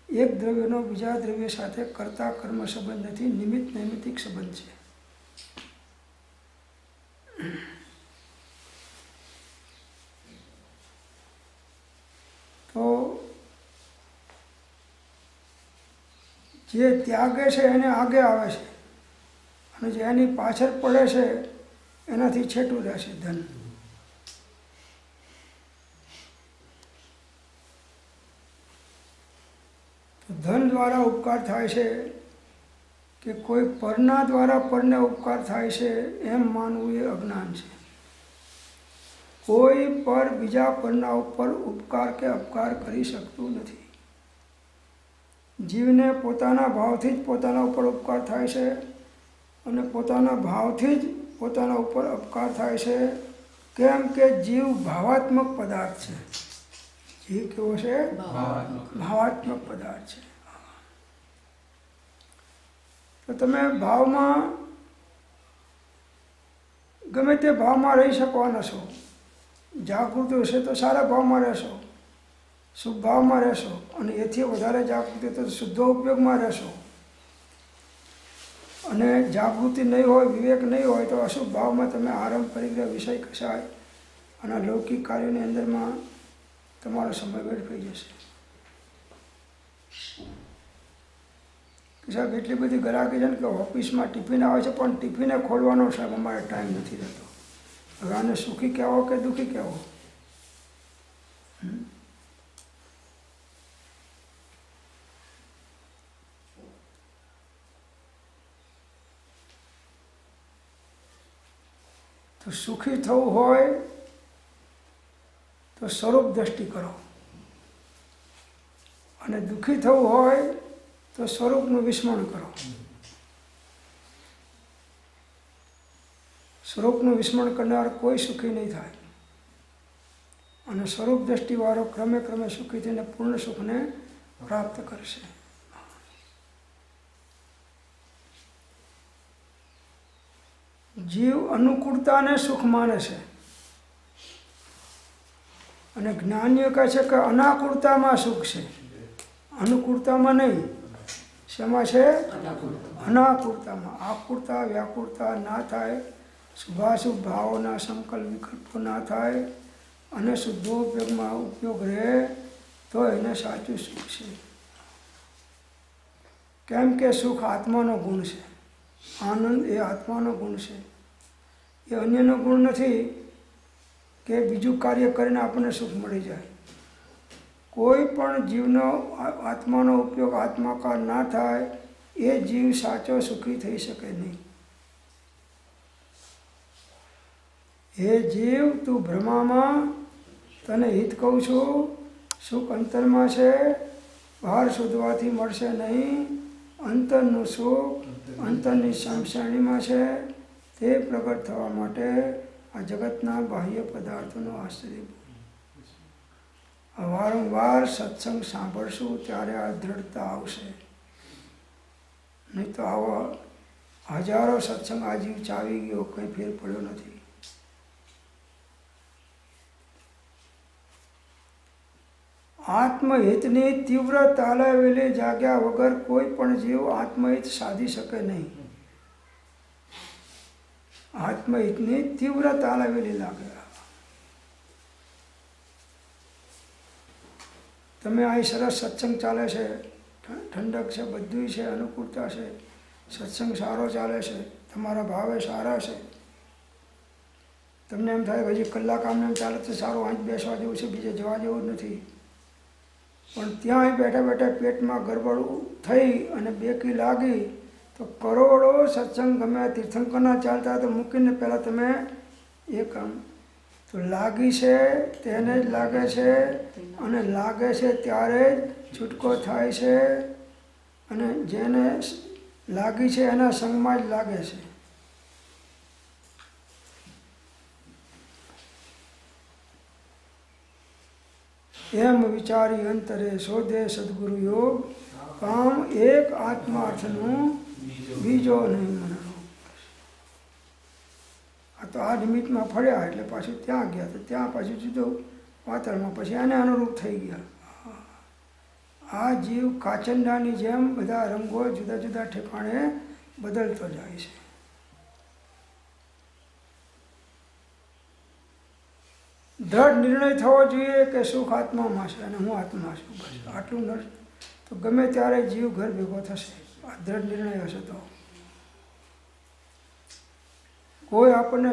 [SPEAKER 1] એક દ્રવ્યનો બીજા દ્રવ્ય સાથે કર્તા કર્મ સંબંધ નથી, નિમિત્ત નૈમિત્તિક સંબંધ છે. તો જે ત્યાગે છે એને આગે આવે છે અને જે એની પાછળ પડે છે એનાથી છેટું રહેશે ધન. ધન દ્વારા ઉપકાર થાય છે કે કોઈ પરના દ્વારા પરને ઉપકાર થાય છે એમ માનવું એ અજ્ઞાન છે. કોઈ પર બીજા પરના ઉપર ઉપકાર કે અપકાર કરી શકતું નથી. જીવને પોતાના ભાવથી જ પોતાના ઉપર ઉપકાર થાય છે અને પોતાના ભાવથી જ પોતાના ઉપર અપકાર થાય છે. કેમ કે જીવ ભાવાત્મક પદાર્થ છે. જીવ કેવો છે? ભાવાત્મક પદાર્થ છે. તો તમે ભાવમાં ગમે તે ભાવમાં રહી શકવાના છો. જાગૃતિ હશે તો સારા ભાવમાં રહેશો, શુભ ભાવમાં રહેશો, અને એથી વધારે જાગૃતિ તો શુદ્ધ ઉપયોગમાં રહેશો. અને જાગૃતિ નહીં હોય, વિવેક નહીં હોય તો અશુભ ભાવમાં તમે આરંભ પરિગ્રહ વિષય કસાય અને લૌકિક કાર્યોની અંદરમાં તમારો સમય વેડફાઈ જશે. સાહેબ એટલી બધી ગ્રાહકી છે ને કે ઓફિસમાં ટિફિન આવે છે પણ ટિફિને ખોલવાનો સાહેબ અમારે ટાઈમ નથી રહેતો. હવે આને સુખી કહેવો કે દુઃખી કહેવો? તો સુખી થવું હોય તો સ્વરૂપ દ્રષ્ટિ કરો, અને દુઃખી થવું હોય તો સ્વરૂપનું વિસ્મરણ કરો. સ્વરૂપનું વિસ્મરણ કરનાર કોઈ સુખી નહીં થાય, અને સ્વરૂપ દ્રષ્ટિવાળો ક્રમે ક્રમે સુખી થઈને પૂર્ણ સુખને પ્રાપ્ત કરશે. જીવ અનુકૂળતાને સુખ માને છે, અને જ્ઞાનીઓ કહે છે કે અનાકૂળતામાં સુખ છે, અનુકૂળતામાં નહીં. શેમાં છે? અનાકૂળતામાં. આકૂળતા વ્યાકૂળતા ના થાય, શુભાશુભ ભાવોના સંકલ્પ વિકલ્પો ના થાય, અને શુદ્ધોપયોગમાં ઉપયોગ રહે તો એને સાચું સુખ છે. કેમ કે સુખ આત્માનો ગુણ છે, આનંદ એ આત્માનો ગુણ છે, એ અન્યનો ગુણ નથી કે બીજું કાર્ય કરીને આપણને સુખ મળી જાય. કોઈ પણ જીવનો આત્માનો ઉપયોગ આત્માકાર ના થાય એ જીવ સાચો સુખી થઈ શકે નહીં. હે જીવ, તું ભ્રમામાં, તને હિત કહું છું, સુખ અંતરમાં છે, બહાર શોધવાથી મળશે નહીં. અંતરનું સુખ અંતરની સમસરણીમાં છે, તે પ્રગટ થવા માટે આ જગતના બાહ્ય પદાર્થોનો આશ્રય. વારંવાર સત્સંગ સાંભળશું ત્યારે આ દ્રઢતા આવશે. નહીં તો આવો હજારો સત્સંગ આ જીવ ચાવી ગયો, કંઈ ફેર પડ્યો નથી. આત્મહિતની તીવ્ર તાલાવેલી જાગ્યા વગર કોઈ પણ જીવ આત્મહિત સાધી શકે નહીં. આત્મહિતની તીવ્ર તાલાવેલી લાગે. તમે અહીં સરસ સત્સંગ ચાલે છે, ઠંડક છે, બધું છે, અનુકૂળતા છે, સત્સંગ સારો ચાલે છે, તમારા ભાવે સારા છે. તમને એમ થાય કે હજી કલાક આમને એમ ચાલે તો સારું, અહીં બેસવા જેવું છે, બીજે જવા જેવું નથી. પણ ત્યાં બેઠા બેઠા પેટમાં ગરબડ થઈ અને બેકી લાગી તો કરોડો સત્સંગ ગમે તીર્થંકરના ચાલતા તો મૂકીને પહેલાં તમે એ કામ તો લાગી છે તેને જ લાગે છે, અને લાગે છે ત્યારે જ છૂટકો થાય છે, અને જેને લાગી છે એના સંગમાં જ લાગે છે. એમ વિચારી અંતરે શોધે સદગુરુ યોગ, કામ એક આત્માર્થનું બીજો નહીં મનનો. આ તો આ નિમિત્તમાં ફર્યા એટલે પાછું ત્યાં ગયા, તો ત્યાં પાછું જુદું વાતાવરણમાં પછી એને અનુરૂપ થઈ ગયા. આ જીવ કાચંડાની જેમ બધા રંગો જુદા જુદા ઠેકાણે બદલતો જાય છે. દ્રઢ નિર્ણય થવો જોઈએ કે સુખ આત્મામાં છે અને હું આત્મા છું. બસ આટલું ન તો ગમે ત્યારે જીવ ઘર ભેગો થશે. આ દ્રઢ નિર્ણય હશે તો કોઈ આપણને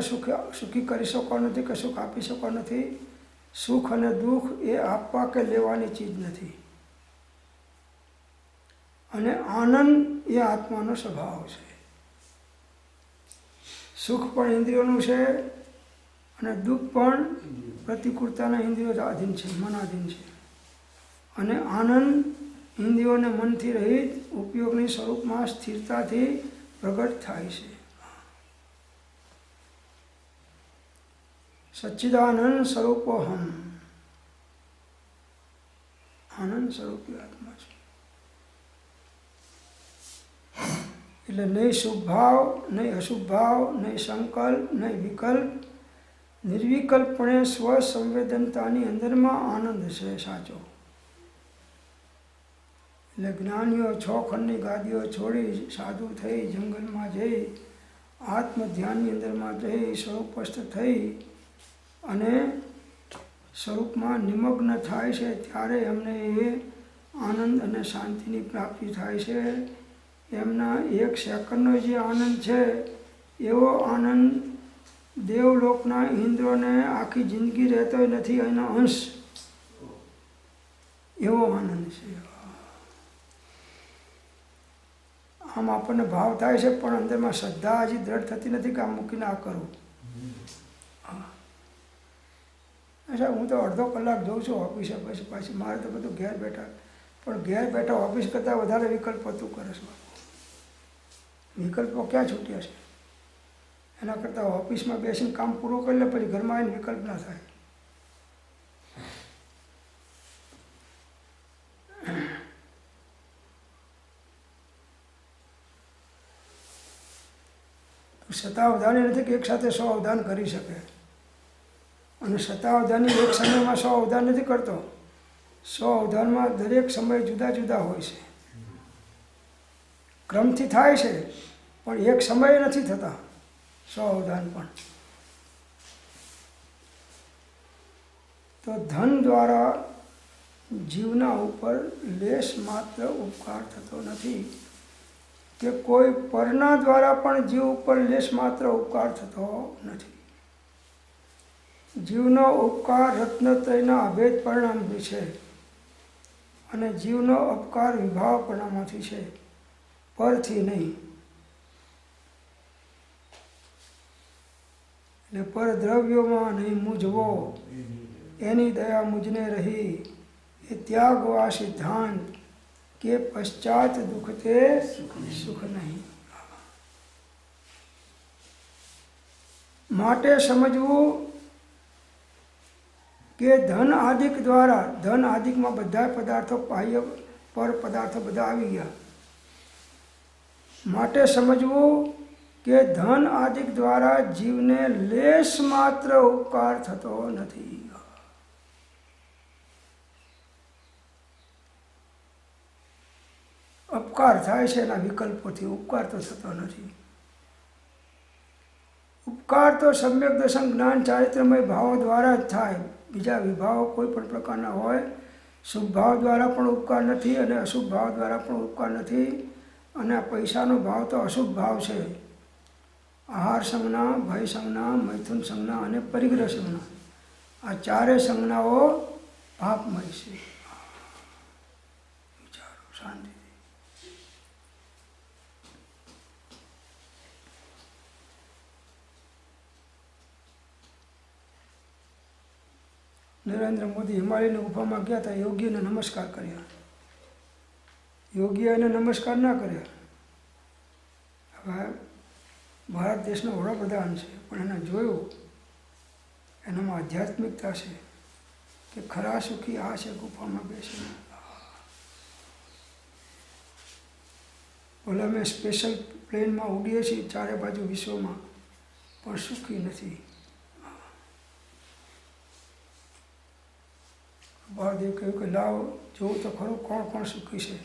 [SPEAKER 1] સુખી કરી શકો નથી કે સુખ આપી શકો નથી. સુખ અને દુઃખ એ આપવા કે લેવાની ચીજ નથી, અને આનંદ એ આત્માનો સ્વભાવ છે. સુખ પણ ઇન્દ્રિયોનું છે, અને દુઃખ પણ પ્રતિકૂળતાના ઇન્દ્રિયો આધીન છે, મનાધીન છે. અને આનંદ ઇન્દ્રિયોને મનથી રહિત ઉપયોગની સ્વરૂપમાં સ્થિરતાથી પ્રગટ થાય છે. સચ્ચિદાનંદ સ્વરૂપોહમ, આનંદ સ્વરૂપી આત્મા છે. એટલે નહીં શુભ ભાવ, નહીં અશુભ ભાવ, નહીં સંકલ્પ, નહીં વિકલ્પ, નિર્વિકલ્પણે સ્વસંવેદનતાની અંદરમાં આનંદ છે સાચો. એટલે જ્ઞાનીઓ 6 ખંડની ગાદીઓ છોડી સાધુ થઈ જંગલમાં જઈ આત્મધ્યાનની અંદરમાં જઈ સ્વરૂપસ્થ થઈ અને સ્વરૂપમાં નિમગ્ન થાય છે ત્યારે એમને એ આનંદ અને શાંતિની પ્રાપ્તિ થાય છે. એમના 1 સેકન્ડનો જે આનંદ છે એવો આનંદ દેવલોકના ઇન્દ્રોને આખી જિંદગી રહેતો નથી, એનો અંશ એવો આનંદ છે. આમ આપણને ભાવ થાય છે પણ અંદરમાં શ્રદ્ધા હજી દ્રઢ થતી નથી કે આમ મૂકીને આ કરું. અચ્છા, હું તો અડધો કલાક જોઉં છું ઓફિસે, પછી પાછી મારે તો બધું ઘેર બેઠા, પણ ઘેર બેઠા ઓફિસ કરતાં વધારે વિકલ્પ હતું કરે છે. વિકલ્પો ક્યાં છૂટ્યા છે? એના કરતાં ઓફિસમાં બેસીને કામ પૂરું કરી લે, પછી ઘરમાં આવીને વિકલ્પ ના થાય. શતાવધાની નથી કે એક સાથે 100 અવધાન કરી શકે, અને શતાવધાની એક સમયમાં 100 અવધાન નથી કરતો. 100 અવધાનમાં દરેક સમય જુદા જુદા હોય છે, ક્રમથી થાય છે પણ એક સમયે નથી થતા 100 અવધાન પણ. તો ધન દ્વારા જીવના ઉપર લેશ માત્ર ઉપકાર થતો નથી, કે કોઈ પરના દ્વારા પણ જીવ ઉપર લેશ માત્ર ઉપકાર થતો નથી. જીવનો ઉપકાર રત્નત્રયના અભેદ પરિણામથી છે અને જીવનો અપકાર વિભાવ પરિણામથી છે, પરથી નહીં. એટલે પરદ્રવ્યોમાં નહીં મૂંઝવો, એની દયા મુझને રહી, એ ત્યાગવા સિદ્ધાંત કે પશ્ચાત દુઃખ તે સુખ નહીં. માટે સમજવું કે ધન આદિક દ્વારા, ધન આદિકમાં બધા પદાર્થો બાહ્ય પર પદાર્થો બધા આવી ગયા. માટે સમજવું કે ધન આદિક દ્વારા જીવને લેશ માત્ર ઉપકાર થતો નથી. ઉપકાર થાય છે એના વિકલ્પોથી, ઉપકાર તો થતો નથી. ઉપકાર તો સમ્યક દર્શન જ્ઞાન ચારિત્રમય ભાવો દ્વારા જ થાય. બીજા વિભાવો કોઈ પણ પ્રકારના હોય, શુભ ભાવ દ્વારા પણ ઉપકાર નથી અને અશુભ ભાવ દ્વારા પણ ઉપકાર નથી. અને પૈસાનો ભાવ તો અશુભ ભાવ છે. આહાર સંજ્ઞા, ભય સંજ્ઞા, મૈથુન સંજ્ઞા અને પરિગ્રહ સંજ્ઞા, આ 4 સંજ્ઞાઓ પાપમય છે. વિચારો શાંતિ. નરેન્દ્ર મોદી હિમાલયની ગુફામાં ગયા હતા, યોગીને નમસ્કાર કર્યા. યોગીએ એને નમસ્કાર ના કર્યા. હવે ભારત દેશનો વડાપ્રધાન છે, પણ એને જોયું, એનામાં આધ્યાત્મિકતા છે કે ખરા સુખી આ છે ગુફામાં બેસીને. ભલે અમે સ્પેશિયલ પ્લેનમાં ઉડીએ છીએ 4 બાજુ વિશ્વમાં, પણ સુખી નથી. ભાવદેવ કહ્યું કે લાવ જોવું તો ખરું કોણ કોણ સુખી છે.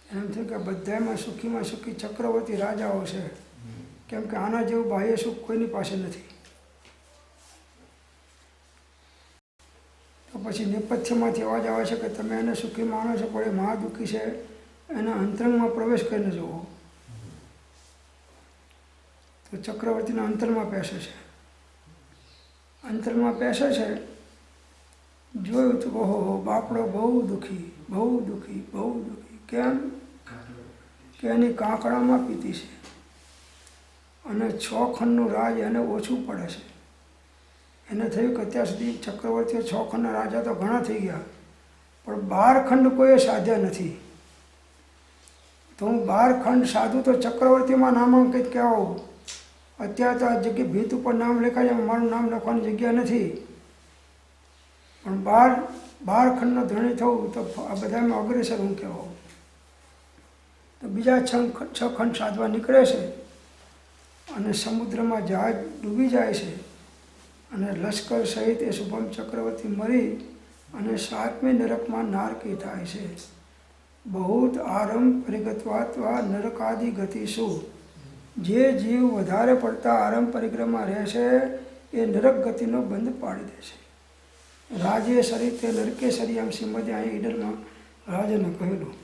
[SPEAKER 1] એમ થયું કે બધામાં સુખીમાં સુખી ચક્રવર્તી રાજાઓ છે, કેમ કે આના જેવું બાહ્ય સુખ કોઈની પાસે નથી. તો પછી નેપથ્યમાંથી અવાજ આવે છે કે તમે એને સુખી માનો છો, પણ એ મહાદુઃખી છે, એના અંતરંગમાં પ્રવેશ કરીને જુઓ. તો ચક્રવર્તીના અંતરમાં પેસે છે, અંતરમાં પેસે છે. જોયું તો ઓહો બાપડો બહુ દુઃખી, બહુ દુઃખી, બહુ દુઃખી. કેમ? કે એની કાંકડામાં પીતી છે અને 6 ખંડનું રાજ એને ઓછું પડે છે. એને થયું કે અત્યાર સુધી ચક્રવર્તીઓ 6 ખંડના રાજા તો ઘણા થઈ ગયા, પણ 12 ખંડ કોઈએ સાધ્યા નથી. તો હું 12 ખંડ સાધું તો ચક્રવર્તીમાં નામાંકિત કહેવાઉં. અત્યારે તો આ જગ્યા ભીત ઉપર નામ લખાય છે, મારું નામ લખવાની જગ્યા નથી, પણ 12 ખંડનો ધણી થવું તો આ બધામાં અગ્રેસર હું કહેવાઉં. તો બીજા 6 ખંડ સાધવા નીકળે છે અને સમુદ્રમાં જહાજ ડૂબી જાય છે અને લશ્કર સહિત એ શુભમ ચક્રવર્તી મરી અને 7મી નરકમાં નારકી થાય છે. બહુત આરંભ પરિગતવાત્વા નરકાદિ ગતિષુ. જે જીવ વધારે પડતા આરંભ પરિક્રમા રહે છે એ નરક ગતિનો બંધ પાડી દે છે. રાજેશરી તે નરકેશરી એમ શ્રીમદે અહીં ઈડરમાં રાજને કહેલું.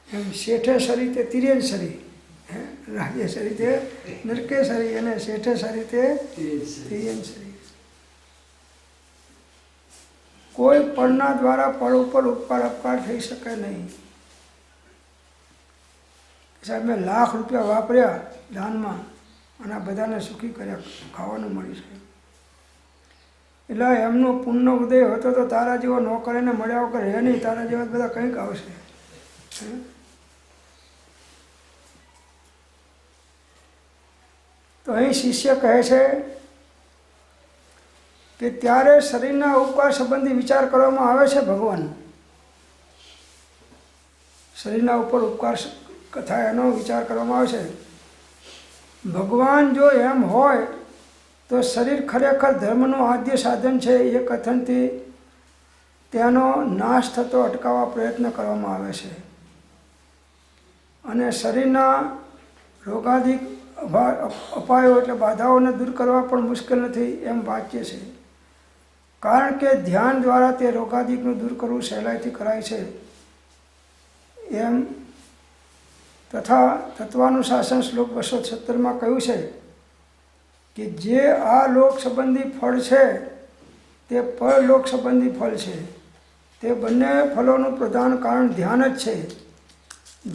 [SPEAKER 1] એમ શેઠેશ્વરી તે તિર્યંશરી, રાજેશ્વરી તે નરકેશ્વરી અને શેઠેશ્વરી તે તિર્યંશરી. કોઈ પરના દ્વારા પળ ઉપર ઉપકાર અપકાર થઈ શકે નહીં. સાહેબ મેં લાખ રૂપિયા વાપર્યા દાનમાં અને આ બધાને સુખી કર્યા, ખાવાનું મળ્યું છે. એટલે એમનો પુણ્ય ઉદય હતો તો તારા જેવો નોકરીને મળ્યા વગર રહે નહીં, તારા જેવા બધા કંઈક આવશે. તો અહીં શિષ્ય કહે છે કે ત્યારે શરીરના ઉપકાર સંબંધી વિચાર કરવામાં આવે છે. ભગવાન શરીરના ઉપર ઉપકાર થાય એનો વિચાર કરવામાં આવે છે. ભગવાન જો એમ હોય તો શરીર ખરેખર ધર્મનું આદ્ય સાધન છે એ કથનથી તેનો નાશ થતો અટકાવવા પ્રયત્ન કરવામાં આવે છે. અને શરીરના રોગાદિક અપાયો એટલે બાધાઓને દૂર કરવા પણ મુશ્કેલ નથી એમ વાચ્ય છે. કારણ કે ધ્યાન દ્વારા તે રોગાદિકનું દૂર કરવું સહેલાઈથી કરાય છે. એમ તથા તત્વાનુશાસન શ્લોક 217માં કહ્યું છે કે જે આ લોક સંબંધી ફળ છે તે પરલોક સંબંધી ફળ છે. તે બંને ફલોનું પ્રધાન કારણ ધ્યાન જ છે.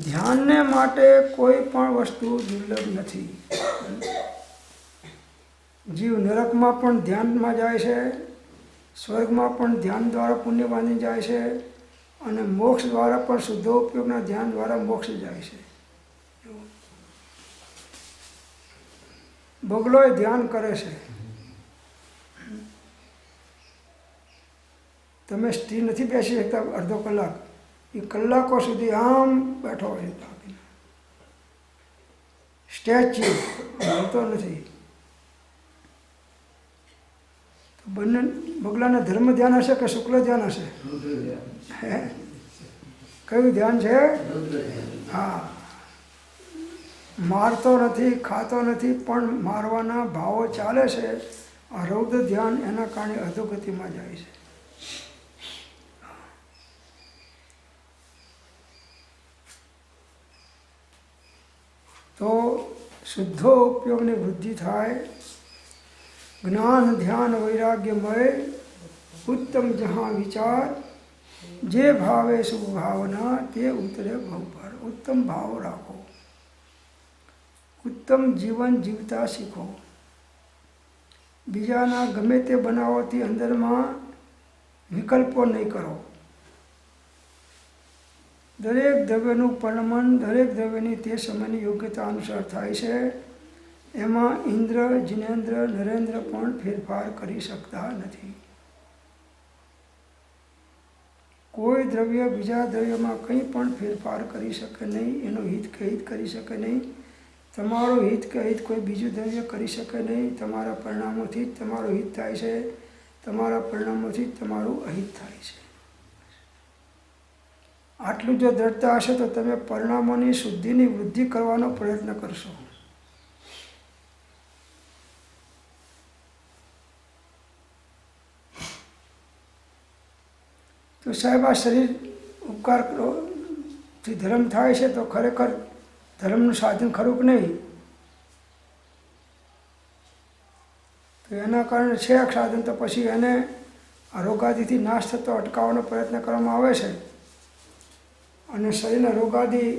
[SPEAKER 1] ધ્યાનને માટે કોઈ પણ વસ્તુ દુર્લભ નથી. જીવ નરકમાં પણ ધ્યાનમાં જાય છે, સ્વર્ગમાં પણ ધ્યાન દ્વારા પુણ્ય બાંધી જાય છે અને મોક્ષ દ્વારા પણ શુદ્ધોપયોગના ધ્યાન દ્વારા મોક્ષ જાય છે. બગલો એ ધ્યાન કરે છે. તમે સ્ટીલ નથી બેસી શકતા અડધો કલાક, એ કલાકો સુધી આમ બેઠો હોય છે. સ્ટેચ્યુ હલતો નથી. બંને બગલાને ધર્મ ધ્યાન હશે કે શુક્લ ધ્યાન હશે? હે, કયું ધ્યાન છે? હા, મારતો નથી, ખાતો નથી, પણ મારવાના ભાવો ચાલે છે. આ રૌદ્ર ધ્યાન એના કારણે અધોગતિમાં જાય છે. તો શુદ્ધો ઉપયોગની વૃદ્ધિ થાય. જ્ઞાન ધ્યાન વૈરાગ્યમય ઉત્તમ જહાં વિચાર, જે ભાવે શુભ ભાવના તે ઉતરે ભવપાર. ઉત્તમ ભાવ રાખો, ઉત્તમ જીવન જીવતા શીખો. બીજાના ગમે તે બનાવોથી અંદરમાં વિકલ્પો નહીં કરો. દરેક દ્રવ્યનું પરિણમન દરેક દ્રવ્યની તે સમયની યોગ્યતા અનુસાર થાય છે. એમાં ઇન્દ્ર, જિનેન્દ્ર, નરેન્દ્ર પણ ફેરફાર કરી શકતા નથી. કોઈ દ્રવ્ય બીજા દ્રવ્યમાં કંઈ પણ ફેરફાર કરી શકે નહીં. એનો હિત કે હિત કરી શકે નહીં. તમારું હિત કે હિત કોઈ બીજું દ્રવ્ય કરી શકે નહીં. તમારા પરિણામોથી જ તમારું હિત થાય છે, તમારા પરિણામોથી જ તમારું અહિત થાય છે. આટલું જો દ્રઢતા હશે તો તમે પરિણામોની શુદ્ધિની વૃદ્ધિ કરવાનો પ્રયત્ન કરશો. તો સાહેબ આ શરીર ઉપકારથી ધર્મ થાય છે તો ખરેખર ધર્મનું સાધન ખરું કે નહીં? તો એના કારણે છે સાધન. તો પછી એને આ રોગાદિથી નાશ થતો અટકાવવાનો પ્રયત્ન કરવામાં આવે છે. અને શરીરના રોગાદી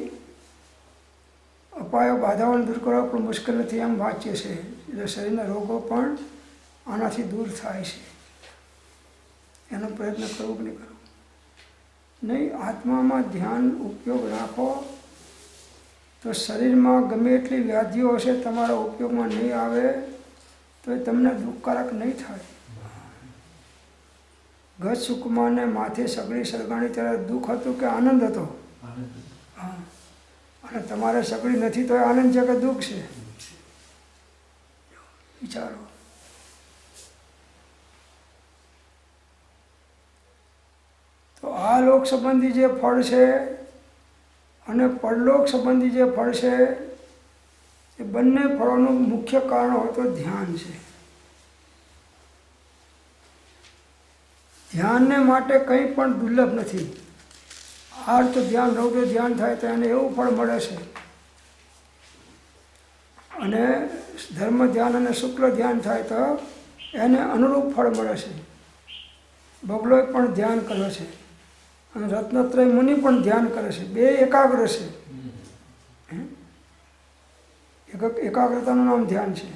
[SPEAKER 1] અપાયો બાધાઓને દૂર કરવા પણ મુશ્કેલ નથી એમ વાચ્ય છે. એટલે શરીરના રોગો પણ આનાથી દૂર થાય છે. એનો પ્રયત્ન કરવો કે નહીં કરવો? નહીં. આત્મામાં ધ્યાન ઉપયોગ રાખો તો શરીરમાં ગમે એટલી વ્યાધિઓ હશે તમારા ઉપયોગમાં નહીં આવે તો એ તમને દુઃખકારક નહીં થાય. ગત સુખમાં ને માથે સગડી સળગાણી ત્યારે દુઃખ હતું કે આનંદ હતો? હા. અને તમારે સગડી નથી તો એ આનંદ છે કે દુઃખ છે? વિચારો. તો આ લોક સંબંધી જે ફળ છે અને પરલોક સંબંધી જે ફળ છે એ બંને ફળોનું મુખ્ય કારણ હોય તો ધ્યાન છે. ધ્યાનને માટે કંઈ પણ દુર્લભ નથી. આર્ત ધ્યાન રૌદ્ર ધ્યાન થાય તો એને એવું ફળ મળે છે, અને ધર્મ ધ્યાન અને શુક્લ ધ્યાન થાય તો એને અનુરૂપ ફળ મળે છે. બગલોય પણ ધ્યાન કરે છે અને રત્નત્રય મુનિ પણ ધ્યાન કરે છે. બે એકાગ્ર છે. એકાગ્રતાનું નામ ધ્યાન છે.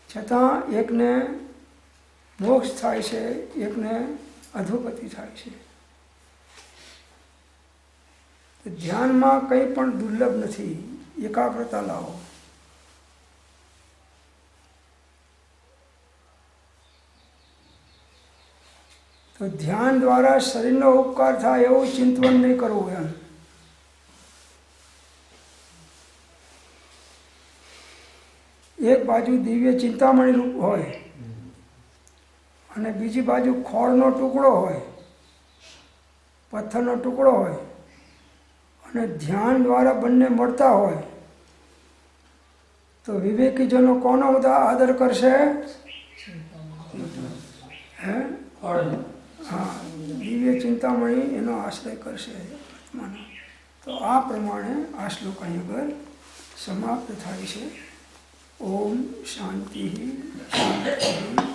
[SPEAKER 1] છતાં એકને મોક્ષ થાય છે, એકને અધોગતિ થાય છે. ધ્યાનમાં કંઈ પણ દુર્લભ નથી. એકાગ્રતા લાવો. તો ધ્યાન દ્વારા શરીરનો ઉપકાર થાય એવું ચિંતન નહીં કરવું. એમ એક બાજુ દિવ્ય ચિંતામણી રૂપ હોય અને બીજી બાજુ ખોળનો ટુકડો હોય, પથ્થરનો ટુકડો હોય, અને ધ્યાન દ્વારા બંને મળતા હોય તો વિવેકીજનો કોનો આદર કરશે? હે? હા, દિવ્ય ચિંતામણી એનો આશ્રય કરશે. તો આ પ્રમાણે આ શ્લોક અહીં આગળ સમાપ્ત થાય છે. ઓમ શાંતિ શાંતિ.